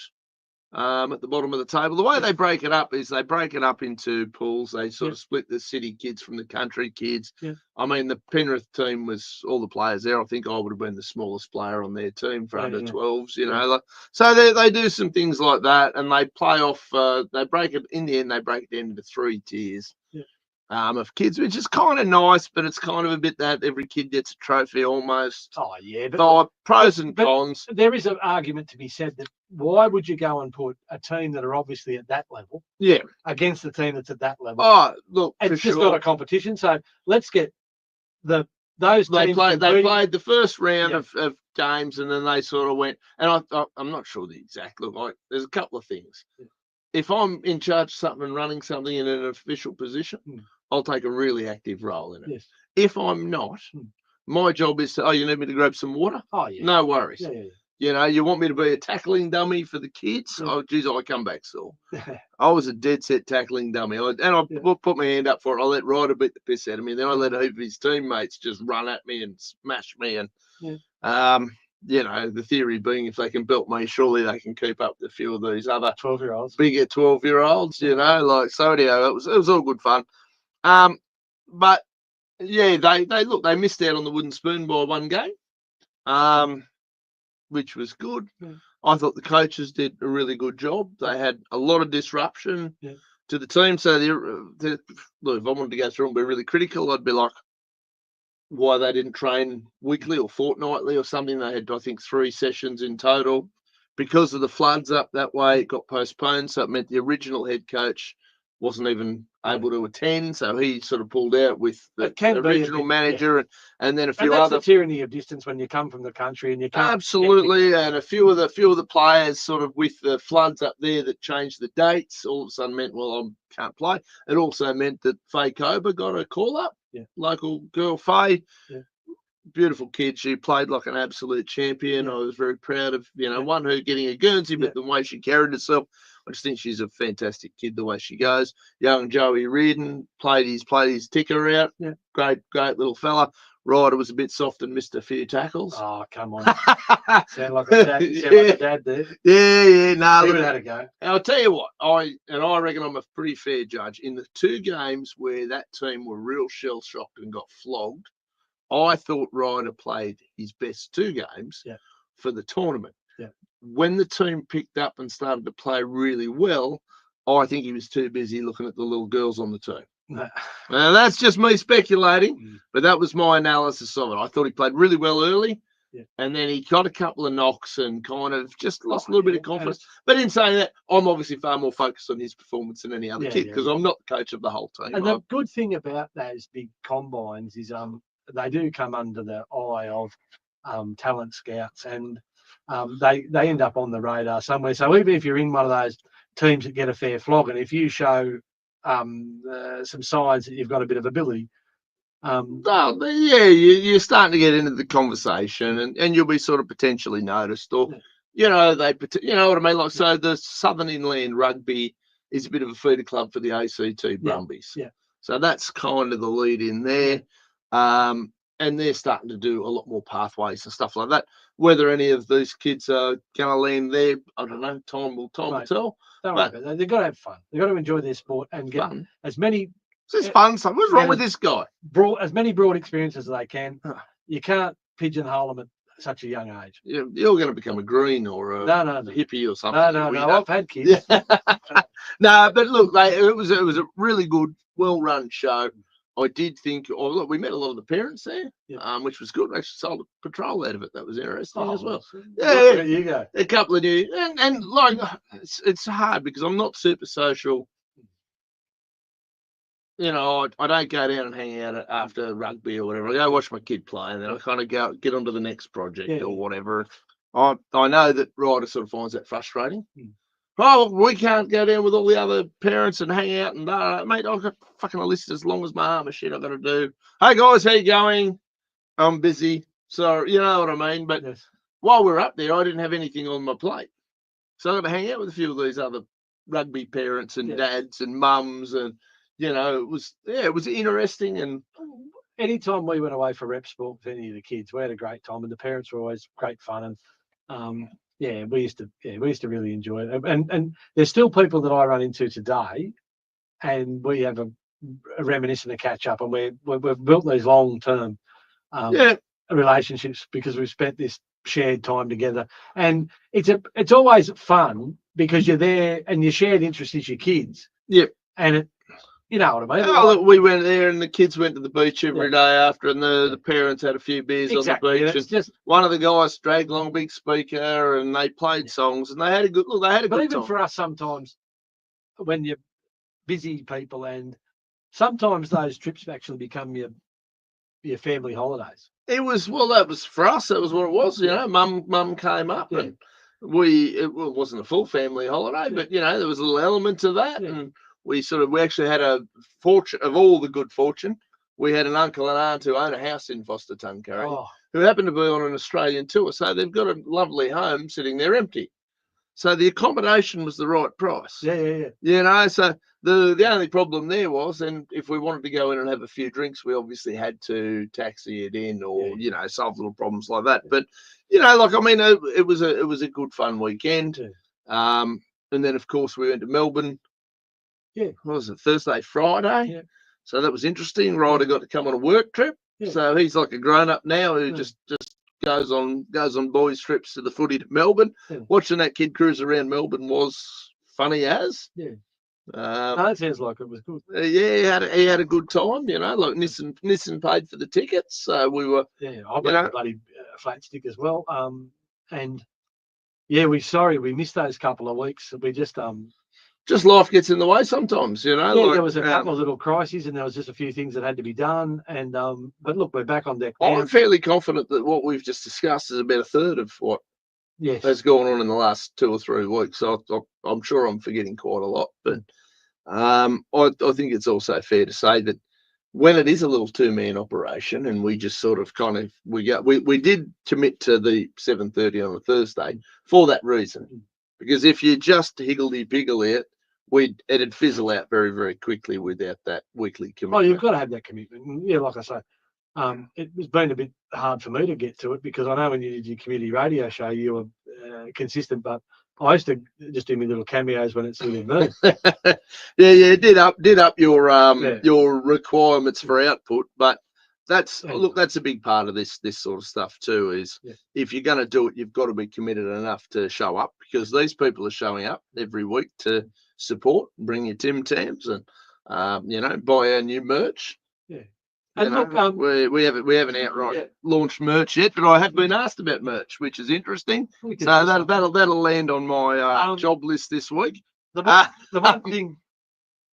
at the bottom of the table. The way they break it up is they break it up into pools. They sort of split the city kids from the country kids. I mean, the Penrith team was all the players there. I think I would have been the smallest player on their team for under 12s, you know. So they do some things like that, and they play off. They break it in the end. They break it down into 3 tiers. Of kids, which is kind of nice, but it's kind of a bit that every kid gets a trophy almost. Oh yeah, but pros and cons. There is an argument to be said that why would you go and put a team that are obviously at that level, against the team that's at that level? Oh, look, it's just not a competition. So let's get those teams. They played the first round of games, and then they sort of went. And I'm not sure the exact look. There's a couple of things. If I'm in charge of something and running something in an official position, I'll take a really active role in it. If I'm not, my job is to, you need me to grab some water? Oh, yeah. No worries. You know, you want me to be a tackling dummy for the kids? Oh, geez, I come back sore. I was a dead set tackling dummy. I put my hand up for it. I let Ryder beat the piss out of me. Then I let a heap of his teammates just run at me and smash me. And, you know, the theory being if they can belt me, surely they can keep up with a few of these other 12-year-olds, bigger 12-year-olds, you know, like, so anyhow, it was all good fun. But yeah, they missed out on the wooden spoon by 1 game, which was good. I thought the coaches did a really good job. They had a lot of disruption to the team. So look, if I wanted to go through and be really critical, I'd be like, why they didn't train weekly or fortnightly or something. They had, I think, 3 sessions in total. Because of the floods up that way, it got postponed. So it meant the original head coach wasn't even able to attend. So he sort of pulled out with the original manager and then a few other. That's the tyranny of distance when you come from the country and you can't. Absolutely. And a few of the players sort of with the floods up there that changed the dates all of a sudden meant, well, I can't play. It also meant that Faye Kober got a call up. Local girl, Faye. Beautiful kid. She played like an absolute champion. I was very proud of, one, her getting a Guernsey, but the way she carried herself. I just think she's a fantastic kid, the way she goes. Young Joey Reardon played his ticker out. Great little fella. Ryder was a bit soft and missed a few tackles. Oh, come on. Sound like a dad there. Yeah. No, he would have had a go. I'll tell you what, I reckon I'm a pretty fair judge. In the 2 games where that team were real shell-shocked and got flogged, I thought Ryder played his best 2 games for the tournament. When the team picked up and started to play really well, I think he was too busy looking at the little girls on the team. Now, that's just me speculating, but that was my analysis of it. I thought he played really well early, and then he got a couple of knocks and kind of just lost a little bit of confidence. But in saying that, I'm obviously far more focused on his performance than any other kid because I'm not the coach of the whole team. And the good thing about those big combines is they do come under the eye of talent scouts, and they end up on the radar somewhere. So even if you're in one of those teams that get a fair flog, and if you show some signs that you've got a bit of ability, you're starting to get into the conversation, and you'll be sort of potentially noticed, or you know what I mean. Like, so the Southern Inland Rugby is a bit of a feeder club for the ACT Brumbies. So that's kind of the lead in there. And they're starting to do a lot more pathways and stuff like that. Whether any of these kids are going to land there, I don't know. Time will tell. Don't worry about that. They've got to have fun. They've got to enjoy their sport and get as many. This is fun stuff. What's wrong with this guy? As many broad experiences as they can. You can't pigeonhole them at such a young age. You're going to become a green or a hippie or something. No. I've had kids. No, but look, it was a really good, well-run show. I did think, oh look, we met a lot of the parents there, Yeah. which was good. We actually sold a patrol out of it. That was interesting as well. Yeah, Yeah, you go. a couple of new, and like it's hard because I'm not super social. You know, I don't go down and hang out after rugby or whatever. I go watch my kid play, and then I kind of get on to the next project or whatever. I know that Ryder sort of finds that frustrating. Oh, we can't go down with all the other parents and hang out and mate, I've got fucking a list as long as my arm of shit I've got to do. Hey guys, how you going? I'm busy. So you know what I mean? But while we're up there, I didn't have anything on my plate. So I got to hang out with a few of these other rugby parents and dads and mums, and you know, it was interesting. And anytime we went away for rep sport with any of the kids, we had a great time, and the parents were always great fun. And we used to really enjoy it. And there's still people that I run into today, and we have a reminiscent, a catch up, and we've built these long term relationships because we've spent this shared time together. And it's always fun because you're there and your shared interest is your kids. Yep. And you know what I mean? Oh, look, we went there and the kids went to the beach every day after, and the parents had a few beers on the beach. And just one of the guys dragged along a big speaker and they played songs and they had a good look. They had a good time. But even for us, sometimes when you're busy people, and sometimes those trips actually become your family holidays. It was, well, that was for us. That was what it was. You know, mum came up and it wasn't a full family holiday, but you know, there was a little element to that. And we actually had a fortune of all the good fortune. We had an uncle and aunt who own a house in Foster Tuncurry who happened to be on an Australian tour. So they've got a lovely home sitting there empty. So the accommodation was the right price. Yeah. You know, so the only problem there was, and if we wanted to go in and have a few drinks, we obviously had to taxi it in or, you know, solve little problems like that. But, you know, like, I mean, it was a good fun weekend. And then, of course, we went to Melbourne. Yeah. What was it, Thursday, Friday? Yeah. So that was interesting. Ryder got to come on a work trip. Yeah. So he's like a grown-up now who just goes on boys trips to the footy to Melbourne. Watching that kid cruise around Melbourne was funny as. That sounds like it was good. He had a good time, you know. Like Nissan paid for the tickets, so we were. Yeah, I got a bloody flat stick as well. And we missed those couple of weeks. We just life gets in the way sometimes, you know. Yeah, there was a couple of little crises, and there was just a few things that had to be done. And but look, we're back on deck now. I'm fairly confident that what we've just discussed is about a third of what has gone on in the last 2 or 3 weeks. So I'm sure I'm forgetting quite a lot, but I think it's also fair to say that when it is a little two-man operation, and we just sort of we did commit to the 7:30 on a Thursday for that reason, because if you just higgledy-piggledy it, it'd fizzle out very, very quickly without that weekly commitment. Oh, you've got to have that commitment. And yeah, like I say, it's been a bit hard for me to get to it because I know when you did your community radio show, you were consistent, but I used to just do my little cameos when it suited me. Yeah, did up your requirements for output, but that's a big part of this sort of stuff too. Is if you're going to do it, you've got to be committed enough to show up, because these people are showing up every week to support, bring your Tim Tams, and buy our new merch. Yeah. And look, we haven't outright launched merch yet, but I have been asked about merch, which is interesting. So that'll land on my job list this week. The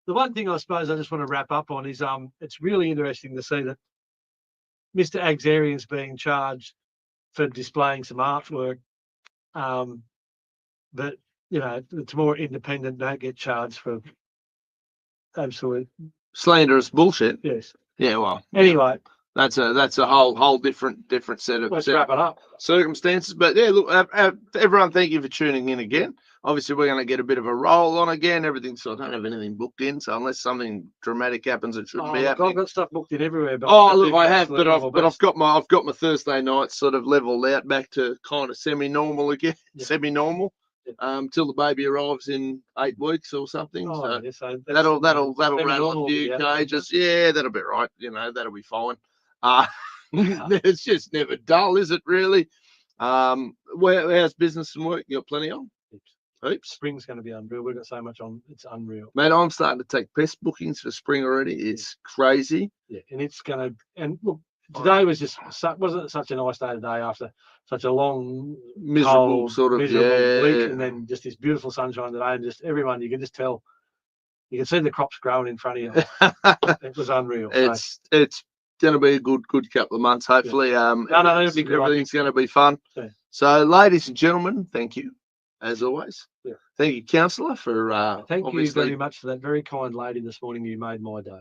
one thing I suppose I just want to wrap up on is it's really interesting to see that Mr. Agzarian's being charged for displaying some artwork, but it's more independent, don't get charged for absolute slanderous bullshit. Yes. Yeah, well. Anyway, that's a whole different set of wrap it up. Circumstances. But yeah, look, everyone, thank you for tuning in again. Obviously, we're going to get a bit of a roll on again. Everything, so I don't have anything booked in. So unless something dramatic happens, it shouldn't be happening. I've got stuff booked in everywhere. But look, I have, but I've got my Thursday nights sort of leveled out back to kind of semi-normal again, semi-normal. Till the baby arrives in 8 weeks or something. So that'll rattle a few cages. Yeah, that'll be right. That'll be fine. It's just never dull, is it really? How's business and work? You got plenty on? Heaps. Spring's going to be unreal. We've got so much on. It's unreal. Mate, I'm starting to take pest bookings for spring already. It's crazy. Yeah, and it's going to. And look, today was just wasn't it such a nice day today after such a long, Miserable cold, miserable week, and then just this beautiful sunshine today, and just everyone you can just tell. You can see the crops growing in front of you. It was unreal. It's going to be a good couple of months. Hopefully, it'll be good. Everything's going to be fun. Yeah. So, ladies and gentlemen, thank you as always. Yeah. Thank you, counsellor, for thank you very much for that very kind lady this morning. You made my day.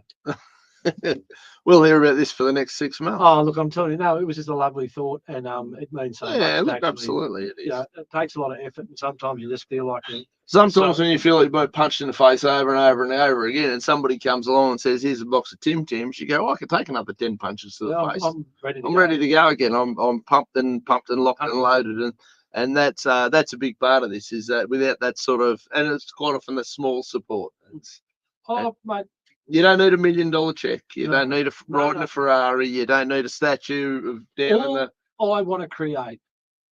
We'll hear about this for the next 6 months. Oh, look, I'm telling you, no, it was just a lovely thought, and it means so much. Look, actually, absolutely, it is. It takes a lot of effort, and sometimes you just feel like. Sometimes when you feel like you're both punched in the face over and over and over again, and somebody comes along and says, "Here's a box of Tim Tams," you go, "I can take another 10 punches to the face. I'm ready. I'm ready to go again. I'm pumped and locked and loaded." And that's a big part of this, is that without that sort of, and it's quite often the small support. Mate. You don't need $1 million check. You don't need riding a Ferrari. You don't need a statue of down in the. All I want to create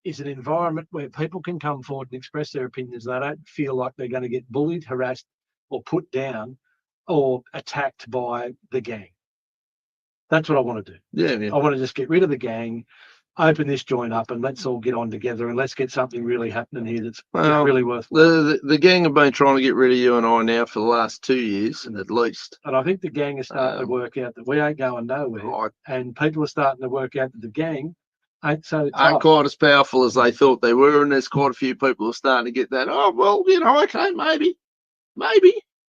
is an environment where people can come forward and express their opinions. They don't feel like they're going to get bullied, harassed, or put down, or attacked by the gang. That's what I want to do. Yeah. I want to just get rid of the gang, open this joint up, and let's all get on together, and let's get something really happening here that's really worthwhile. The gang have been trying to get rid of you and I now for the last 2 years at least. And I think the gang is starting to work out that we ain't going nowhere, and people are starting to work out that the gang ain't quite as powerful as they thought they were, and there's quite a few people who are starting to get that. Oh, well, okay, maybe.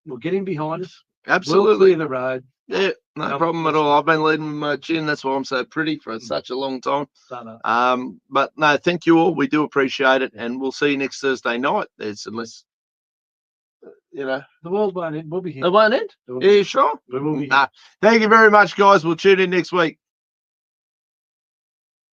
We'll get in behind us. Absolutely. We'll clear the road. Yeah, no problem at all. I've been leading with my chin. That's why I'm so pretty for such a long time. But no, thank you all. We do appreciate it, and we'll see you next Thursday night. Unless the world won't end. We'll be here. It won't end. Are you sure? We will be here. Thank you very much, guys. We'll tune in next week.